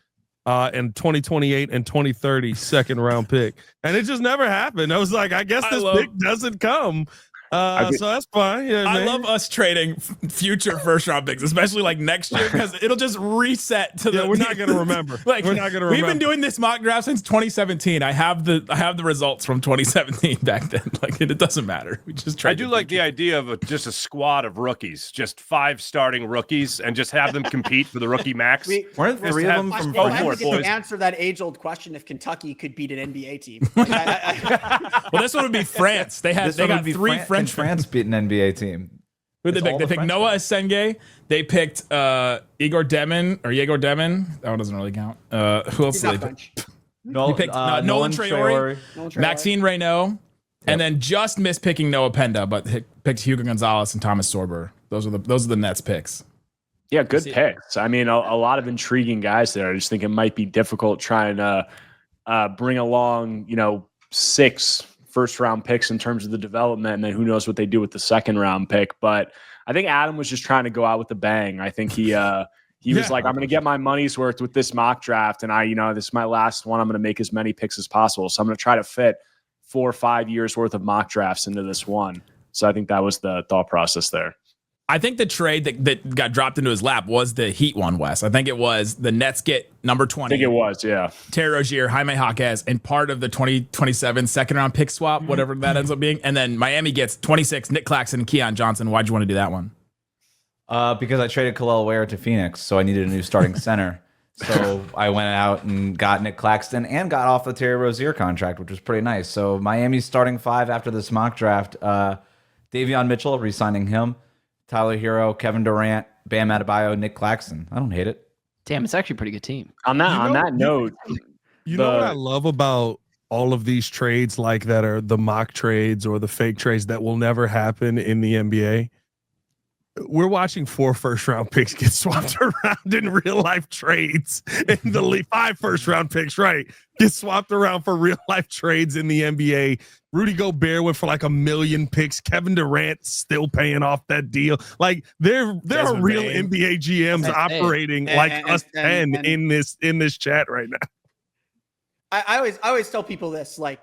and 2028 and 2030 second round pick. And it just never happened. I was like, I guess this pick doesn't come. So that's fine. Yeah, I love us trading future first round picks, especially like next year, because it'll just reset to we're not gonna remember. We're not gonna remember. We've been doing this mock draft since 2017. I have the results from 2017 back then. Like it doesn't matter. We just trade. I do like the idea of just a squad of rookies, just 5 starting rookies, and just have them compete for the rookie max. Weren't 3 of them from to answer that age-old question if Kentucky could beat an NBA team? Well, this one would be France. They got 3 French. France beat an NBA team. Who did they pick? They picked Noah Asenge. They picked Igor Demin. That one doesn't really count. Who else did they pick? Nolan Traore, Maxine Reynaud, and then just missed picking Noah Penda, but picked Hugo Gonzalez and Thomas Sorber. Those are the Nets picks. Yeah, good picks. I mean, a lot of intriguing guys there. I just think it might be difficult trying to bring along, 6 first-round picks in terms of the development, and then who knows what they do with the second-round pick. But I think Adam was just trying to go out with a bang. I think he was like, I'm going to get my money's worth with this mock draft, and this is my last one. I'm going to make as many picks as possible. So I'm going to try to fit 4 or 5 years worth of mock drafts into this one. So I think that was the thought process there. I think the trade that got dropped into his lap was the Heat one, Wes. I think it was the Nets get number 20. I think it was, yeah. Terry Rozier, Jaime Jaquez, and part of the 2027 second-round pick swap, whatever that ends up being. And then Miami gets 26, Nick Claxton and Keon Johnson. Why'd you want to do that one? Because I traded Khalil Ware to Phoenix, so I needed a new starting center. So I went out and got Nick Claxton and got off the Terry Rozier contract, which was pretty nice. So Miami's starting 5 after this mock draft. Davion Mitchell, re-signing him. Tyler Hero, Kevin Durant, Bam Adebayo, Nick Claxton. I don't hate it. Damn, it's actually a pretty good team. On that note, you know what I love about all of these trades like that are the mock trades or the fake trades that will never happen in the NBA. We're watching 4 first-round picks get swapped around in real-life trades in the league. 5 first-round picks, right, get swapped around for real-life trades in the NBA. Rudy Gobert went for like 1 million picks. Kevin Durant still paying off that deal. Like there are real Bane. NBA GMs operating like us 10 in this chat right now. I always tell people this, like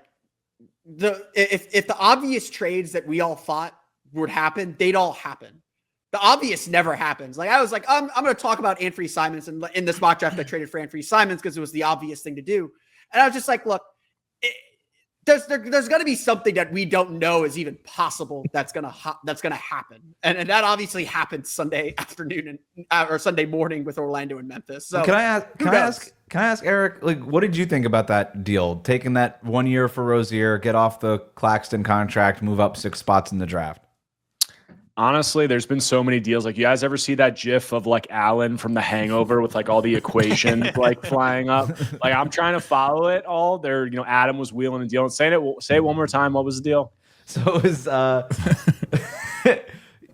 if the obvious trades that we all thought would happen, they'd all happen. The obvious never happens. Like I was like, I'm going to talk about Anthony Simons, and in this mock draft, I traded for Anthony Simons because it was the obvious thing to do. And I was just like, look, there's going to be something that we don't know is even possible that's going to happen, and that obviously happened Sunday afternoon or Sunday morning with Orlando and Memphis. So can I ask Eric, like, what did you think about that deal? Taking that 1 year for Rozier, get off the Claxton contract, move up 6 spots in the draft. Honestly, there's been so many deals. Like, you guys ever see that GIF of like Alan from The Hangover with like all the equations like flying up? Like, I'm trying to follow it all. There, Adam was wheeling and dealing. Say it one more time. What was the deal? So it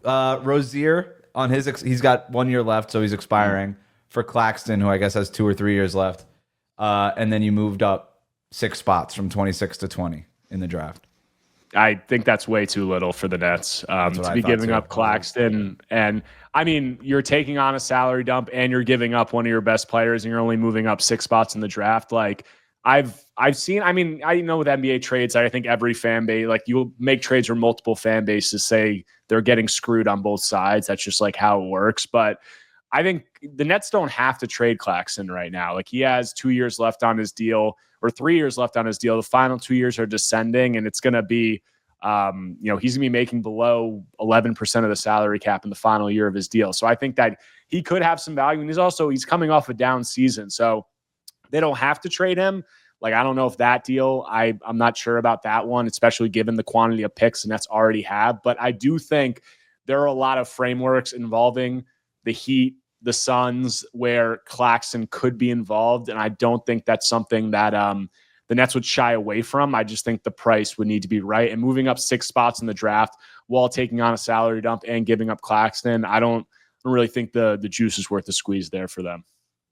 was Rozier on he's got 1 year left, so he's expiring for Claxton, who I guess has 2 or 3 years left. And then you moved up 6 spots from 26 to 20 in the draft. I think that's way too little for the Nets to be giving up Claxton. And I mean, you're taking on a salary dump and you're giving up one of your best players and you're only moving up 6 spots in the draft. Like I've seen, I mean, I know with NBA trades, I think every fan base, like you'll make trades where multiple fan bases say they're getting screwed on both sides. That's just like how it works. But I think the Nets don't have to trade Claxton right now. Like he has 2 years left on his deal or 3 years left on his deal. The final 2 years are descending and it's going to be, he's going to be making below 11% of the salary cap in the final year of his deal. So I think that he could have some value. And he's coming off a down season. So they don't have to trade him. Like, I don't know if that deal, I'm not sure about that one, especially given the quantity of picks the Nets already have. But I do think there are a lot of frameworks involving the Heat, the Suns, where Claxton could be involved. And I don't think that's something that the Nets would shy away from. I just think the price would need to be right. And moving up 6 spots in the draft while taking on a salary dump and giving up Claxton, I don't really think the juice is worth the squeeze there for them.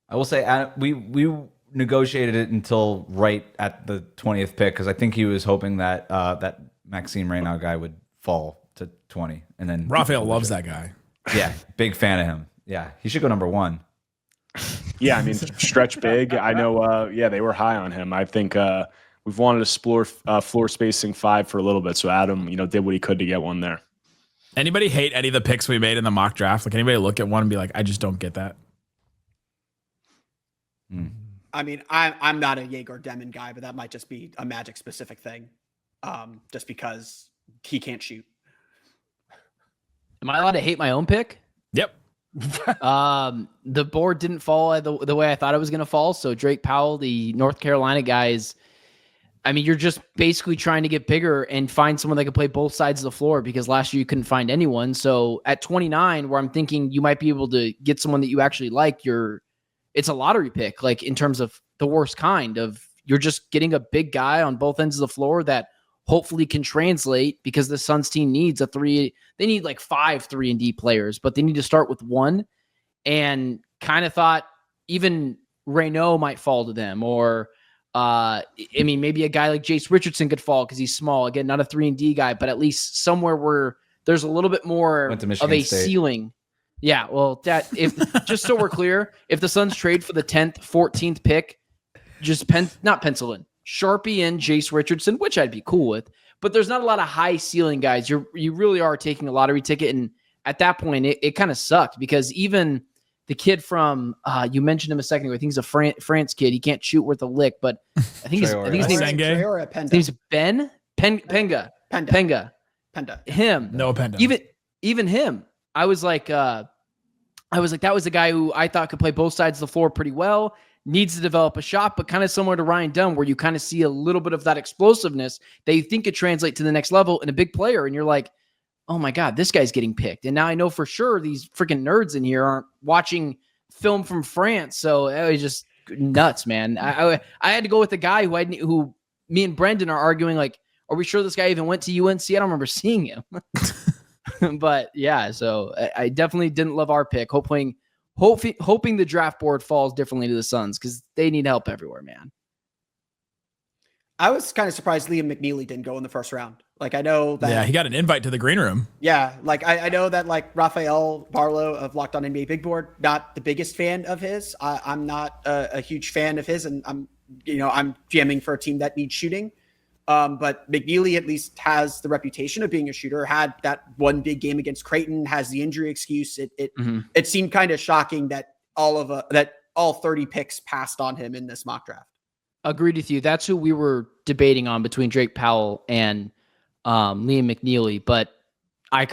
I will say we negotiated it until right at the 20th pick because I think he was hoping that that Maxime Reynaud guy would fall to 20. And then Raphael loves that guy. Yeah, big fan of him. Yeah, he should go number 1. Yeah, I mean, stretch big. I know, they were high on him. I think we've wanted to explore floor spacing 5 for a little bit. So Adam, did what he could to get one there. Anybody hate any of the picks we made in the mock draft? Like anybody look at one and be like, I just don't get that? I mean, I'm not a Jaeger Demon guy, but that might just be a Magic specific thing. Just because he can't shoot. Am I allowed to hate my own pick? Yep. The board didn't fall the way I thought it was going to fall. So Drake Powell, the North Carolina guys, I mean, you're just basically trying to get bigger and find someone that can play both sides of the floor because last year you couldn't find anyone. So at 29, where I'm thinking you might be able to get someone that you actually like, it's a lottery pick, like in terms of the worst kind of, you're just getting a big guy on both ends of the floor that hopefully can translate because the Suns team needs they need like 5 3-and-D players, but they need to start with 1 and kind of thought even Reynaud might fall to them or, maybe a guy like Jace Richardson could fall because he's small. Again, not a 3-and-D guy, but at least somewhere where there's a little bit more of a ceiling. Yeah, well, just so we're clear, if the Suns trade for the 10th, 14th pick, just not pencil in Sharpie and Jace Richardson, which I'd be cool with. But there's not a lot of high ceiling guys. You really are taking a lottery ticket, and at that point, it kind of sucked because even the kid from you mentioned him a second ago. I think he's a France kid. He can't shoot worth a lick, but I think his name's Ben Penga. Him. No Penda. Even him. I was like, that was a guy who I thought could play both sides of the floor pretty well. Needs to develop a shot, but kind of similar to Ryan Dunn, where you kind of see a little bit of that explosiveness that you think could translate to the next level in a big player. And you're like, oh my God, this guy's getting picked. And now I know for sure these freaking nerds in here aren't watching film from France. So it was just nuts, man. I had to go with the guy who me and Brendan are arguing like, are we sure this guy even went to UNC? I don't remember seeing him. But yeah, so I definitely didn't love our pick. Hoping the draft board falls differently to the Suns because they need help everywhere, man. I was kind of surprised Liam McNeely didn't go in the first round. Like, I know that. Yeah, he got an invite to the green room. Yeah, like I know that like Rafael Barlow of Locked On NBA Big Board, not the biggest fan of his. I'm not a huge fan of his, and I'm jamming for a team that needs shooting. But McNeely at least has the reputation of being a shooter. Had that one big game against Creighton, has the injury excuse. It seemed kind of shocking that all 30 picks passed on him in this mock draft. Agreed with you. That's who we were debating on between Drake Powell and Liam McNeely, but I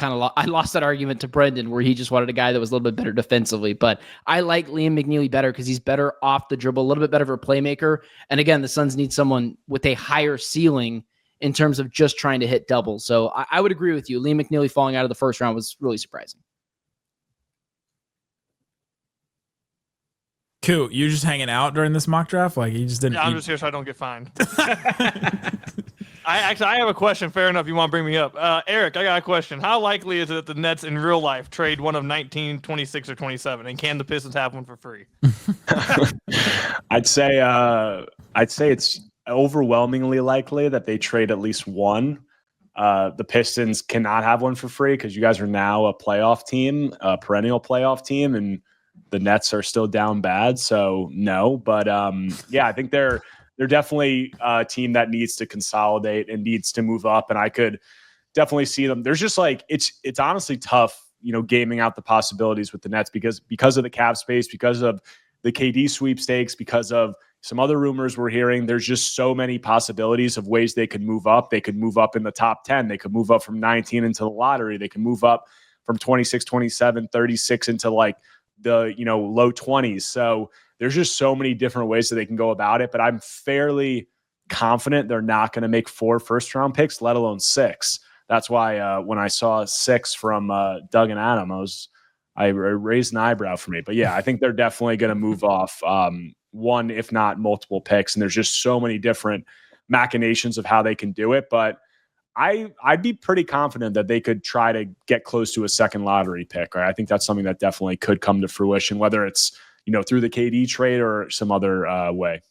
lost that argument to Brendan where he just wanted a guy that was a little bit better defensively. But I like Liam McNeely better because he's better off the dribble, a little bit better of a playmaker. And again, the Suns need someone with a higher ceiling in terms of just trying to hit doubles. So I would agree with you. Liam McNeely falling out of the first round was really surprising. Cool. You just hanging out during this mock draft? Like you just didn't. Yeah, I'm just here so I don't get fined. I have a question. Fair enough. You want to bring me up. Eric, I got a question. How likely is it that the Nets in real life trade one of 19, 26, or 27? And can the Pistons have one for free? I'd say it's overwhelmingly likely that they trade at least one. The Pistons cannot have one for free because you guys are now a playoff team, a perennial playoff team, and the Nets are still down bad. So no, but yeah, I think they're definitely a team that needs to consolidate and needs to move up. And I could definitely see them. There's just like, it's honestly tough, gaming out the possibilities with the Nets because of the cap space, because of the KD sweepstakes, because of some other rumors we're hearing. There's just so many possibilities of ways they could move up. They could move up in the top 10. They could move up from 19 into the lottery. They can move up from 26, 27, 36 into like the, low 20s. So there's just so many different ways that they can go about it, but I'm fairly confident they're not going to make 4 first-round picks, let alone 6. That's why when I saw 6 from Doug and Adam, I raised an eyebrow for me. But yeah, I think they're definitely going to move off one, if not multiple picks, and there's just so many different machinations of how they can do it. But I'd be pretty confident that they could try to get close to a second lottery pick. Right? I think that's something that definitely could come to fruition, whether it's through the KD trade or some other way.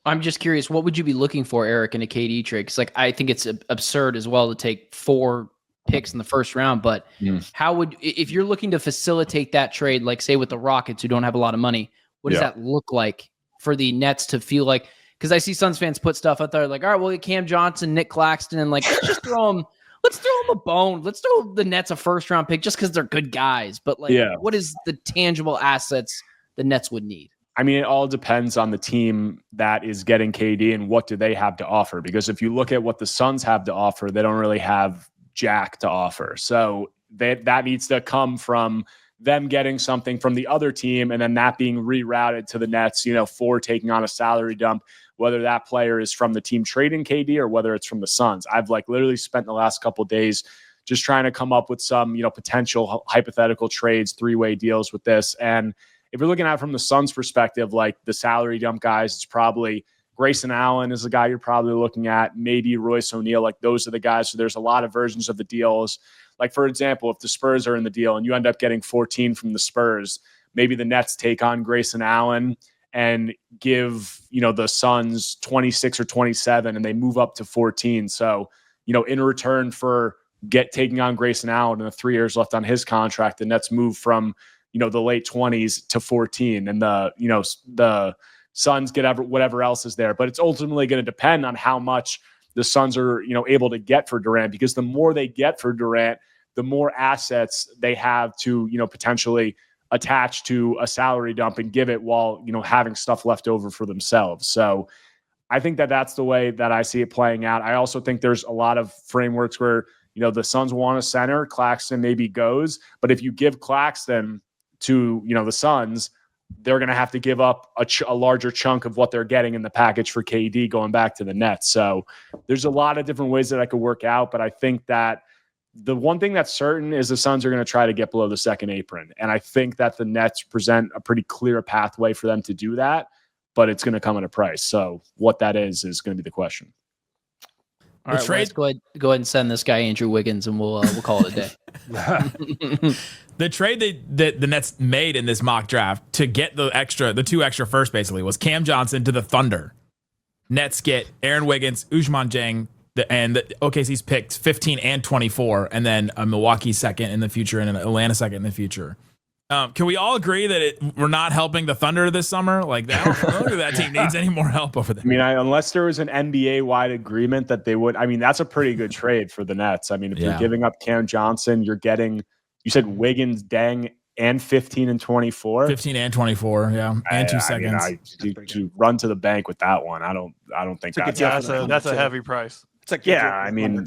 I'm just curious, what would you be looking for, Eric, in a KD trade? Because I think it's absurd as well to take 4 picks in the first round. But if you're looking to facilitate that trade, like say with the Rockets who don't have a lot of money, what does that look like for the Nets to feel like? Because I see Suns fans put stuff out there like, all right, we'll get Cam Johnson, Nick Claxton, and like let's just throw them. Let's throw them a bone. Let's throw the Nets a first round pick just because they're good guys. But what is the tangible assets the Nets would need? I mean, it all depends on the team that is getting KD and what do they have to offer. Because if you look at what the Suns have to offer, they don't really have jack to offer. So that needs to come from them getting something from the other team and then that being rerouted to the Nets, for taking on a salary dump, whether that player is from the team trading KD or whether it's from the Suns. I've literally spent the last couple of days just trying to come up with some, potential hypothetical trades, 3-way deals with this. And if you're looking at it from the Suns' perspective, like the salary dump guys, it's probably Grayson Allen is the guy you're probably looking at, maybe Royce O'Neal. Like those are the guys. So there's a lot of versions of the deals. Like, for example, if the Spurs are in the deal and you end up getting 14 from the Spurs, maybe the Nets take on Grayson Allen and give, the Suns 26 or 27 and they move up to 14. So, in return for taking on Grayson Allen and the 3 years left on his contract, the Nets move from, the late 20s to 14 and the Suns get whatever else is there. But it's ultimately going to depend on how much the Suns are, able to get for Durant, because the more they get for Durant, the more assets they have to, potentially attach to a salary dump and give it while, having stuff left over for themselves. So I think that that's the way that I see it playing out. I also think there's a lot of frameworks where, the Suns want a center, Claxton maybe goes, but if you give Claxton to, the Suns, they're going to have to give up a larger chunk of what they're getting in the package for KD going back to the Nets. So there's a lot of different ways that I could work out, but I think that the one thing that's certain is the Suns are going to try to get below the second apron. And I think that the Nets present a pretty clear pathway for them to do that, but it's going to come at a price. So what that is going to be the question. All right, let's go ahead and send this guy Andrew Wiggins, and we'll call it a day. The trade that the Nets made in this mock draft to get the two extra first basically was Cam Johnson to the Thunder. Nets get Aaron Wiggins, Ousmane Dieng, and the OKC's picked 15 and 24, and then a Milwaukee second in the future and an Atlanta second in the future. Can we all agree that we're not helping the Thunder this summer? Like, I don't think that team needs any more help over there. I mean, unless there was an NBA-wide agreement that they would, I mean, that's a pretty good trade for the Nets. I mean, if you're giving up Cam Johnson, you're getting, you said Wiggins, Dieng, and 15 and 24. 15 and 24, yeah, and 2 seconds. To run to the bank with that one, I don't think that's a heavy price. It's like I mean,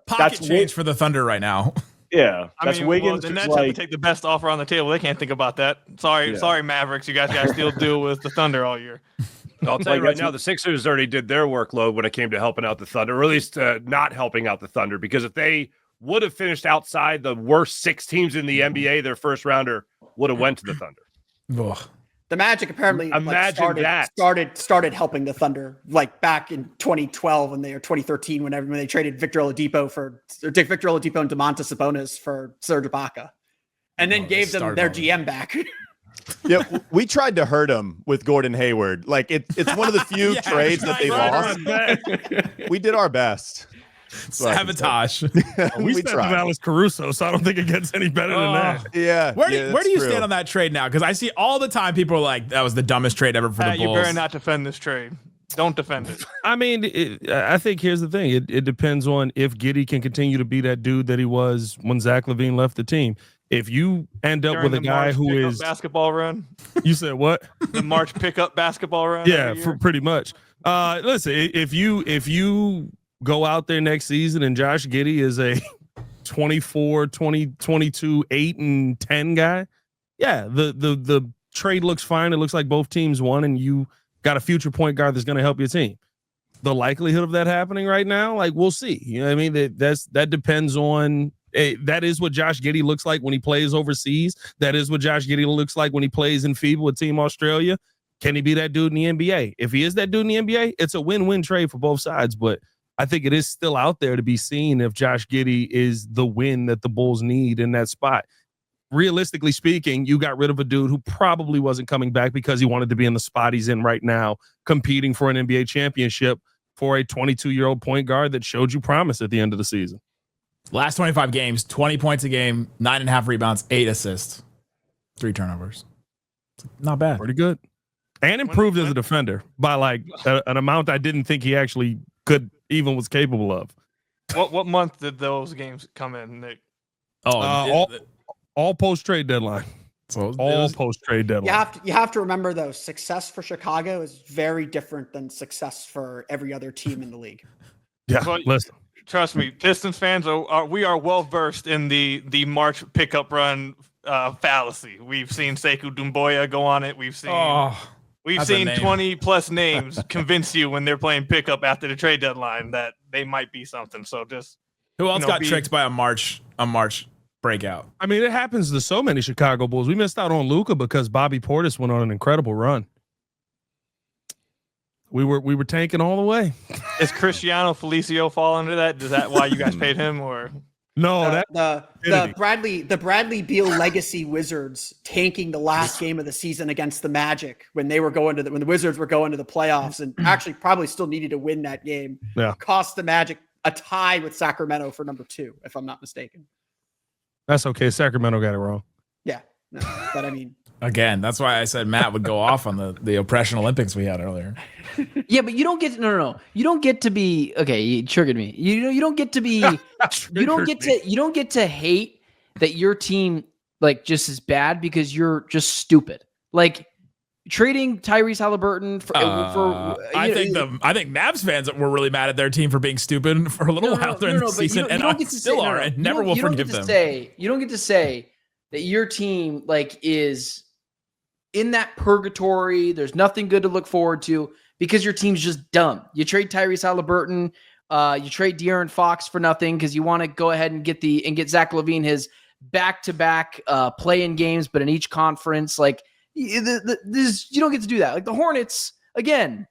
pocket change for the Thunder right now. Yeah, that's Wiggins. The Nets have to take the best offer on the table. They can't think about that. Sorry, Mavericks. You guys got to still deal with the Thunder all year. I'll tell you right now, the Sixers already did their workload when it came to helping out the Thunder, or at least not helping out the Thunder, because if they would have finished outside the worst 6 teams in the NBA, their first rounder would have went to the Thunder. Ugh. The Magic apparently started helping the Thunder like back in 2012 or 2013 when they traded Victor Oladipo and Domantas Sabonis for Serge Ibaka, and then gave them their GM back. Yeah, we tried to hurt him with Gordon Hayward. Like it's one of the few trades that they lost. We did our best. Sabotage. We tried Alex Caruso, so I don't think it gets any better than that. Yeah. Where do you stand on that trade now? Because I see all the time people are like, that was the dumbest trade ever for the Bulls. You better not defend this trade. Don't defend it. I mean, I think here's the thing. It depends on if Giddey can continue to be that dude that he was when Zach LaVine left the team. If you end up with a guy who is basketball run, you said what? The March pickup basketball run. Yeah, for pretty much. Listen, if you go out there next season and Josh Giddey is a 24, 20, 22, 8 and 10 guy, yeah, the trade looks fine. It looks like both teams won, and you got a future point guard that's going to help your team. The likelihood of that happening right now, like, we'll see. You know what I mean? That depends on. That is what Josh Giddey looks like when he plays overseas. That is what Josh Giddey looks like when he plays in FIBA with Team Australia. Can he be that dude in the NBA? If he is that dude in the NBA, it's a win-win trade for both sides. But I think it is still out there to be seen if Josh Giddey is the win that the Bulls need in that spot. Realistically speaking, you got rid of a dude who probably wasn't coming back because he wanted to be in the spot he's in right now, competing for an NBA championship for a 22-year-old point guard that showed you promise at the end of the season. Last 25 games, 20 points a game, 9.5 rebounds, 8 assists, 3 turnovers. Not bad. Pretty good. And improved as a defender by like an amount I didn't think he actually could even was capable of. What month did those games come in, Nick? All post trade deadline. So all post trade deadline. You have to remember though, success for Chicago is very different than success for every other team in the league. Yeah, listen. Trust me, Pistons fans we are well versed in the March pickup run fallacy. We've seen Sekou Doumbouya go on it. We've seen 20+ names convince you when they're playing pickup after the trade deadline that they might be something. So just who else got tricked by a March breakout? I mean, it happens to so many Chicago Bulls. We missed out on Luka because Bobby Portis went on an incredible run. We were tanking all the way. Is Cristiano Felicio fall under that? Is that why you guys paid him, or no? The Bradley Beal legacy Wizards tanking the last game of the season against the Magic when the Wizards were going to the playoffs and actually probably still needed to win that game. Yeah, cost the Magic a tie with Sacramento for number 2, if I'm not mistaken. That's okay. Sacramento got it wrong. Yeah, no, but I mean. Again, that's why I said Matt would go off on the oppression Olympics we had earlier. Yeah, but you don't get You don't get to be okay. You triggered me. You don't get to be. you don't get to hate that your team like just is bad because you're just stupid. Like trading Tyrese Halliburton for. I think Mavs fans were really mad at their team for being stupid for a little while during the season, and never will forgive them. You don't get to say that your team like is in that purgatory. There's nothing good to look forward to because your team's just dumb. You trade Tyrese Halliburton, you trade De'Aaron Fox for nothing because you want to go ahead and get Zach LaVine his back-to-back play-in games, but in each conference. Like you don't get to do that. Like the Hornets, again,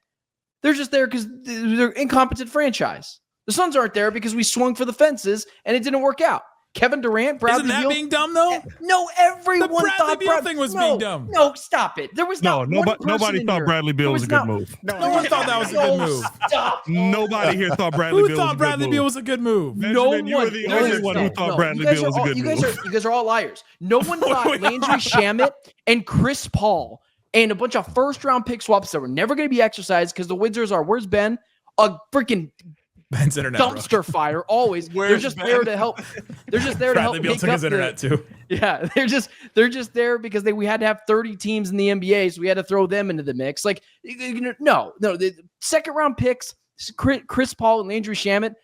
They're just there because they're incompetent franchise. The Suns aren't there because we swung for the fences and it didn't work out. Kevin Durant, Bradley Beal. Isn't that being dumb though? No, everyone the Bradley thought Beal thing was being dumb. No, stop it. There was nobody thought Bradley Beal was a good move. No one thought that was a good move. Stop. Nobody here thought Bradley Beal was a good move. Who thought Bradley Beal was a good move? No one. You were the only one who thought Bradley Beal was a good move. You guys are all liars. No one thought Landry Shamet and Chris Paul and a bunch of first-round pick swaps that were never going to be exercised because the Wizards are, where's Ben? A freaking Ben's internet dumpster fire always. They're just there to help. They're just there to help. Bradley Beal took his internet too. Yeah, they're just there because we had to have 30 teams in the NBA, so we had to throw them into the mix. Like, no, the second round picks, Chris Paul and Landry Shamet.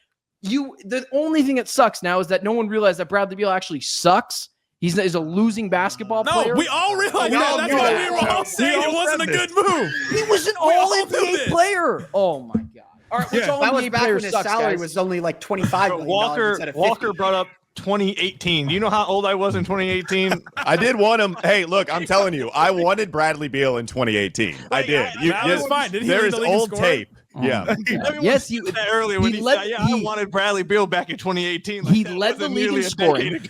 The only thing that sucks now is that no one realized that Bradley Beal actually sucks. He's a losing basketball player. No, we all realized that. That's why we were all saying it wasn't a good move. He was an all-NBA player. Oh my god. All right, that was back when his salary was only like $25 million instead of $50. Walker brought up 2018. Do you know how old I was in 2018? I did want him. Hey, look, I'm telling you, I wanted Bradley Beal in 2018. I did. That was fine. Did he there lead is the league in old scoring? tape. Yeah. Yes, you said earlier when he said, I wanted Bradley Beal back in 2018. He led the league in scoring.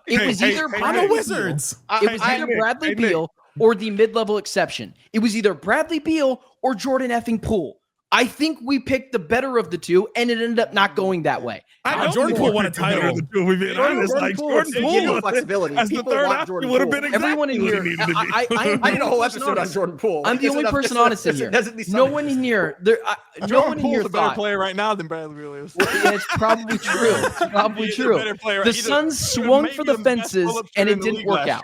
It was either Bradley Wizards. It was either Bradley Beal or the mid-level exception. It was either Bradley Beal or Jordan effing Poole. I think we picked the better of the two, and it ended up not going that I know Jordan Poole won a title. We've been honest. Like Jordan Poole, flexibility. as the third option would have been exactly everyone in here. I did a whole episode on Jordan Poole. I'm the only person honest in here. No one in here. No one in here Poole's a better player right now than Bradley Beal is. It's probably true. It's probably true. The Suns swung for the fences, and it didn't work out.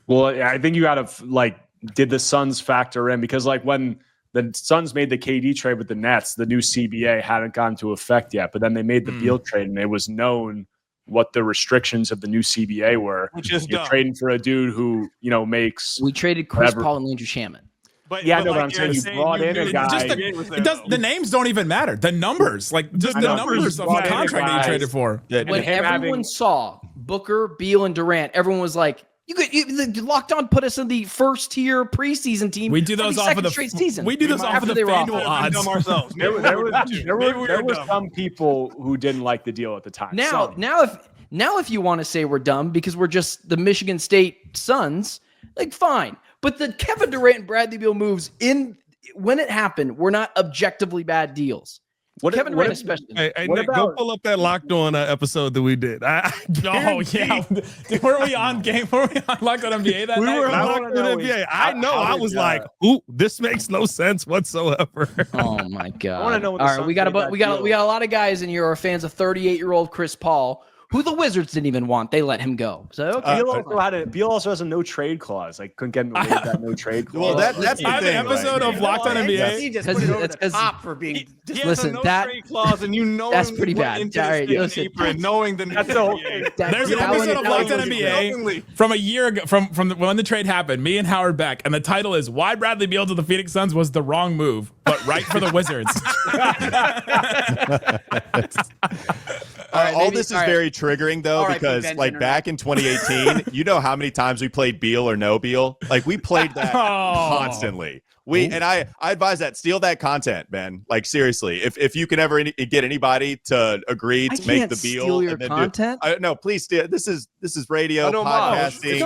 Well, I think you got to did the Suns factor in because when the Suns made the KD trade with the Nets, the new CBA hadn't gone into effect yet, but then they made the Beal trade, and it was known what the restrictions of the new CBA were. Which is You're trading for a dude who makes. We traded Chris Paul and Landry Shamet. But I'm saying you brought in a guy. The names don't even matter. The numbers, the numbers of the contract that you traded for. When everyone saw Booker, Beal, and Durant, everyone was like, "You Locked On put us in the first tier preseason team." We do those off of the straight season. We do those off of the FanDuel odds. Ourselves. There were some people who didn't like the deal at the time. Now, if you want to say we're dumb because we're just the Michigan State Suns, fine. But the Kevin Durant and Bradley Beal moves when it happened were not objectively bad deals. Kevin Durant especially. Hey, Nick, go pull up that Locked On episode that we did. Were we on Locked On NBA that night? We were on Locked On NBA. I was like, "Ooh, this makes no sense whatsoever." Oh my god! I want to know. What all right, we got a lot of guys in here who are fans of 38-year-old Chris Paul, who the Wizards didn't even want. They let him go. So Beal also has a no trade clause. Couldn't get him to waive that no trade clause. Well, that's the thing. An episode of Locked On NBA. He just put it over the top for being. Listen, trade clause, and that's pretty bad. All right, listen, knowing the that's okay. There's an episode of Locked On NBA from a year ago, from when the trade happened. Me and Howard Beck, and the title is "Why Bradley Beal to the Phoenix Suns was the wrong move, but right for the Wizards." All this is very triggering though, because back in 2018, you know how many times we played Beal or no Beal? We played that constantly. I advise that steal that content, Ben. Seriously, if you can ever get anybody to agree to make the Beal, steal your content. No, please steal. This is radio, podcasting.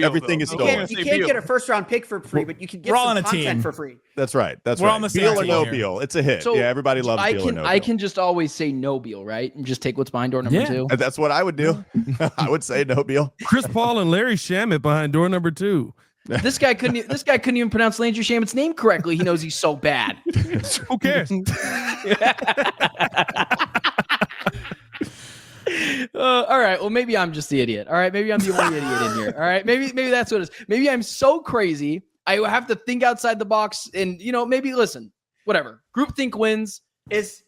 Everything is stolen. You can't get a first round pick for free, but you can get some content for free. That's right. We're on the same Beal or team no here. Beal. It's a hit. So everybody loves Beal or no Beal. I can just always say no Beal, right? And just take what's behind door number 2. That's what I would do. I would say no Beal. Chris Paul and Larry Shamet behind door number 2. This guy couldn't even pronounce Landry Shamet's name correctly. He knows he's so bad. Who cares? All right. Well, maybe I'm just the idiot. All right. Maybe I'm the only idiot in here. All right. Maybe that's what it is. Maybe I'm so crazy. I have to think outside the box and, maybe listen, whatever. Groupthink wins is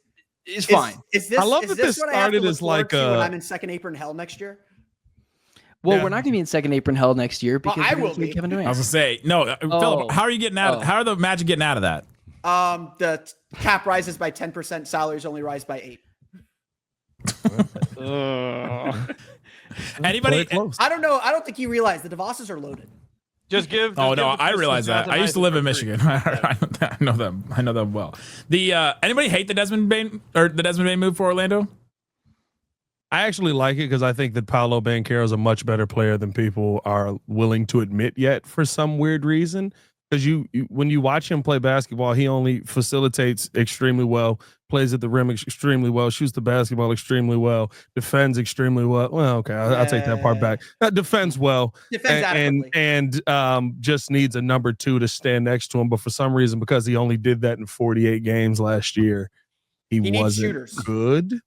fine. I love that this started as when I'm in second apron hell next year. Well, we're not going to be in second apron hell next year because I will be. Kevin Durant. I was going to say, no, Philip, how are you getting out? How are the Magic getting out of that? The cap rises by 10%. Salaries only rise by 8%. Anybody? I don't know. I don't think you realize the DeVosses are loaded. Just give. Oh just no, give the I Pistons realize that. Jonathan I used to Isaac live for in free. Michigan. I know them. I know them well. The anybody hate the Desmond Bane move for Orlando? I actually like it because I think that Paolo Banchero is a much better player than people are willing to admit yet for some weird reason. Because when you watch him play basketball, he only facilitates extremely well, plays at the rim extremely well, shoots the basketball extremely well, defends extremely well. Well, okay, I'll take that part back. Defends well, Defends adequately. and just needs a number 2 to stand next to him. But for some reason, because he only did that in 48 games last year, he needs wasn't shooters. good.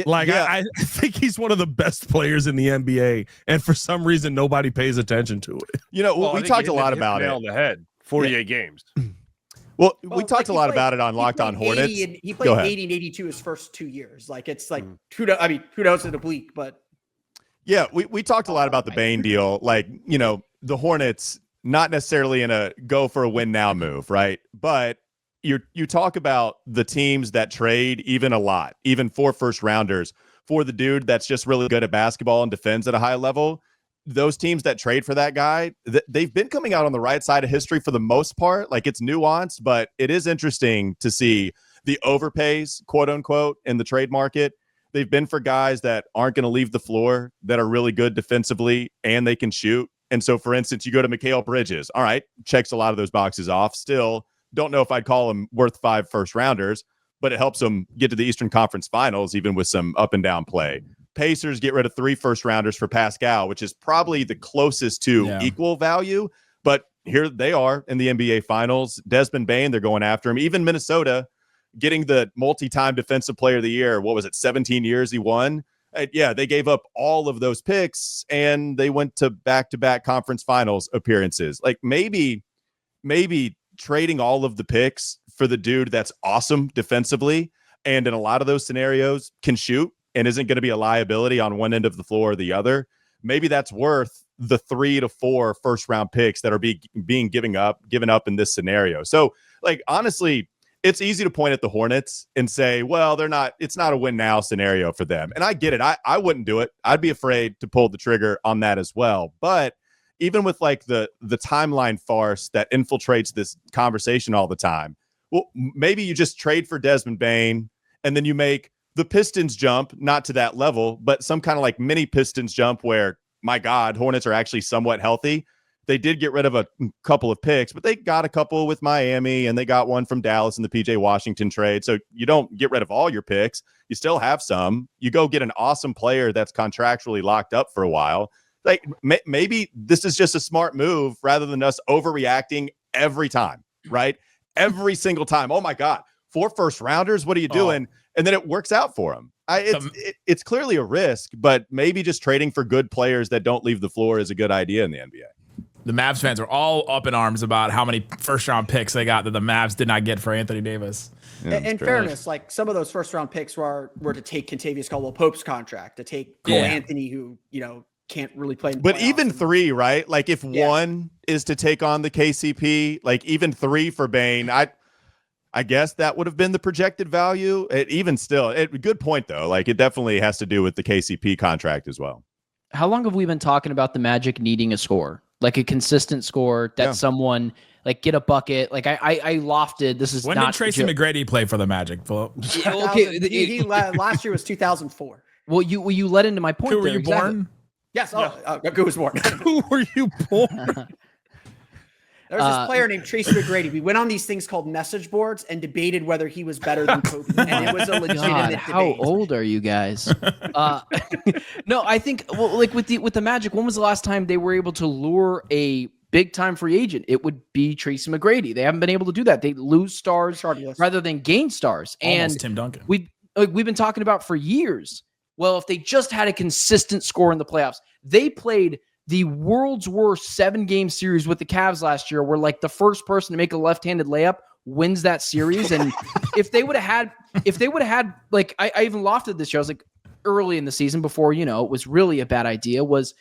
I think he's one of the best players in the NBA, and for some reason, nobody pays attention to it. You know, we talked a lot about it. On the head, 48 games. Well, we talked a lot about it on Locked On Hornets. He played 80 and 82 his first 2 years. Like it's like who knows in the bleak, but yeah, we talked a lot about the Bane deal. Like, you know, the Hornets not necessarily in a go for a win now move, right? But you talk about the teams that trade even a lot, even 4 first rounders for the dude that's just really good at basketball and defends at a high level. Those teams that trade for that guy, they've been coming out on the right side of history for the most part. Like it's nuanced, but it is interesting to see the overpays, quote unquote, in the trade market. They've been for guys that aren't going to leave the floor, that are really good defensively, and they can shoot. And so, for instance, you go to Mikal Bridges. All right, checks a lot of those boxes off. Still, don't know if I'd call him worth 5 first rounders, but it helps them get to the Eastern Conference Finals, even with some up and down play. Pacers get rid of 3 first rounders for Pascal, which is probably the closest to equal value. But here they are in the NBA Finals. Desmond Bane, they're going after him. Even Minnesota getting the multi-time Defensive Player of the Year. What was it? 17 years he won. Yeah, they gave up all of those picks and they went to back-to-back conference finals appearances. Like maybe trading all of the picks for the dude that's awesome defensively and in a lot of those scenarios can shoot and isn't going to be a liability on one end of the floor or the other. Maybe that's worth the 3 to 4 first round picks that are being given up in this scenario. So like, honestly, it's easy to point at the Hornets and say, well, it's not a win now scenario for them. And I get it. I wouldn't do it. I'd be afraid to pull the trigger on that as well. But even with like the timeline farce that infiltrates this conversation all the time, well, maybe you just trade for Desmond Bane and then you make the Pistons jump, not to that level, but some kind of like mini Pistons jump where, my God, Hornets are actually somewhat healthy. They did get rid of a couple of picks, but they got a couple with Miami and they got one from Dallas in the PJ Washington trade. So you don't get rid of all your picks. You still have some. You go get an awesome player that's contractually locked up for a while. Like maybe this is just a smart move rather than us overreacting every time, right? Every single time. Oh my God, 4 first rounders. What are you doing? And then it works out for them. It's clearly a risk, but maybe just trading for good players that don't leave the floor is a good idea in the NBA. The Mavs fans are all up in arms about how many first round picks they got that the Mavs did not get for Anthony Davis. Yeah, in fairness, like some of those first round picks were to take Kentavious Caldwell-Pope's contract, to take Cole Anthony, who, you know, can't really play. But even 3, right? Like if 1 is to take on the KCP, like even 3 for Bane, I guess that would have been the projected value. Good point though. Like it definitely has to do with the KCP contract as well. How long have we been talking about the Magic needing a score, like a consistent score that someone like get a bucket? Like I lofted. This is when did Tracy McGrady play for the Magic, Philip? Okay, he last year was 2004. Well, you led into my point. Who were you born? Yes. Who was born? Who were you born? There's this player named Tracy McGrady. We went on these things called message boards and debated whether he was better than Kobe. And it was a legitimate debate. How old are you guys? No, I think like with the Magic, when was the last time they were able to lure a big time free agent? It would be Tracy McGrady. They haven't been able to do that. They lose stars rather than gain stars. Almost and Tim Duncan. We've been talking about for years. Well, if they just had a consistent score in the playoffs, they played the world's worst 7-game series with the Cavs last year, where like the first person to make a left-handed layup wins that series. And if they would have had, like, I even lofted this year. I was like, early in the season before, you know, it was really a bad idea, was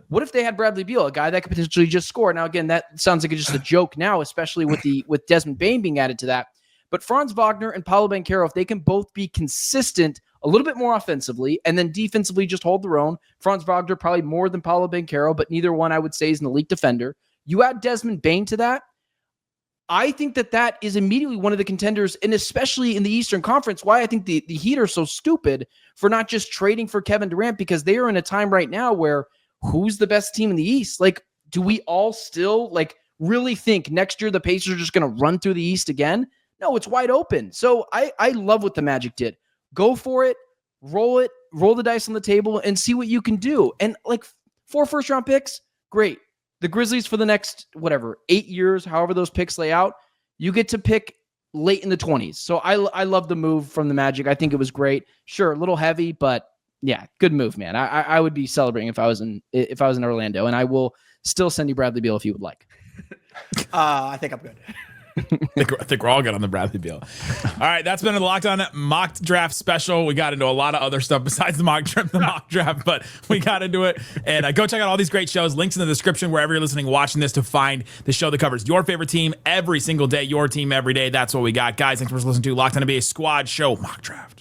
what if they had Bradley Beal, a guy that could potentially just score? Now, again, that sounds like it's just a joke now, especially with Desmond Bane being added to that. But Franz Wagner and Paolo Banchero, if they can both be consistent a little bit more offensively and then defensively just hold their own. Franz Wagner probably more than Paolo Banchero, but neither one I would say is an elite defender. You add Desmond Bane to that, I think that is immediately one of the contenders, and especially in the Eastern Conference, why I think the Heat are so stupid for not just trading for Kevin Durant, because they are in a time right now where who's the best team in the East? Like, do we all still like really think next year the Pacers are just going to run through the East again? No, it's wide open. So I love what the Magic did. Go for it, roll the dice on the table and see what you can do. And like 4 first-round picks, great. The Grizzlies for the next, 8 years, however those picks lay out, you get to pick late in the 20s. So I love the move from the Magic. I think it was great. Sure, a little heavy, but yeah, good move, man. I would be celebrating if I was in Orlando, and I will still send you Bradley Beal if you would like. I think I'm good. I think we're all good on the Bradley Beal. All right, that's been a Locked On mock draft special. We got into a lot of other stuff besides the mock draft, but we got into it. And go check out all these great shows. Links in the description wherever you're listening, watching this, to find the show that covers your favorite team every single day, your team every day. That's what we got, guys. Thanks for listening to Locked On NBA Squad Show Mock Draft.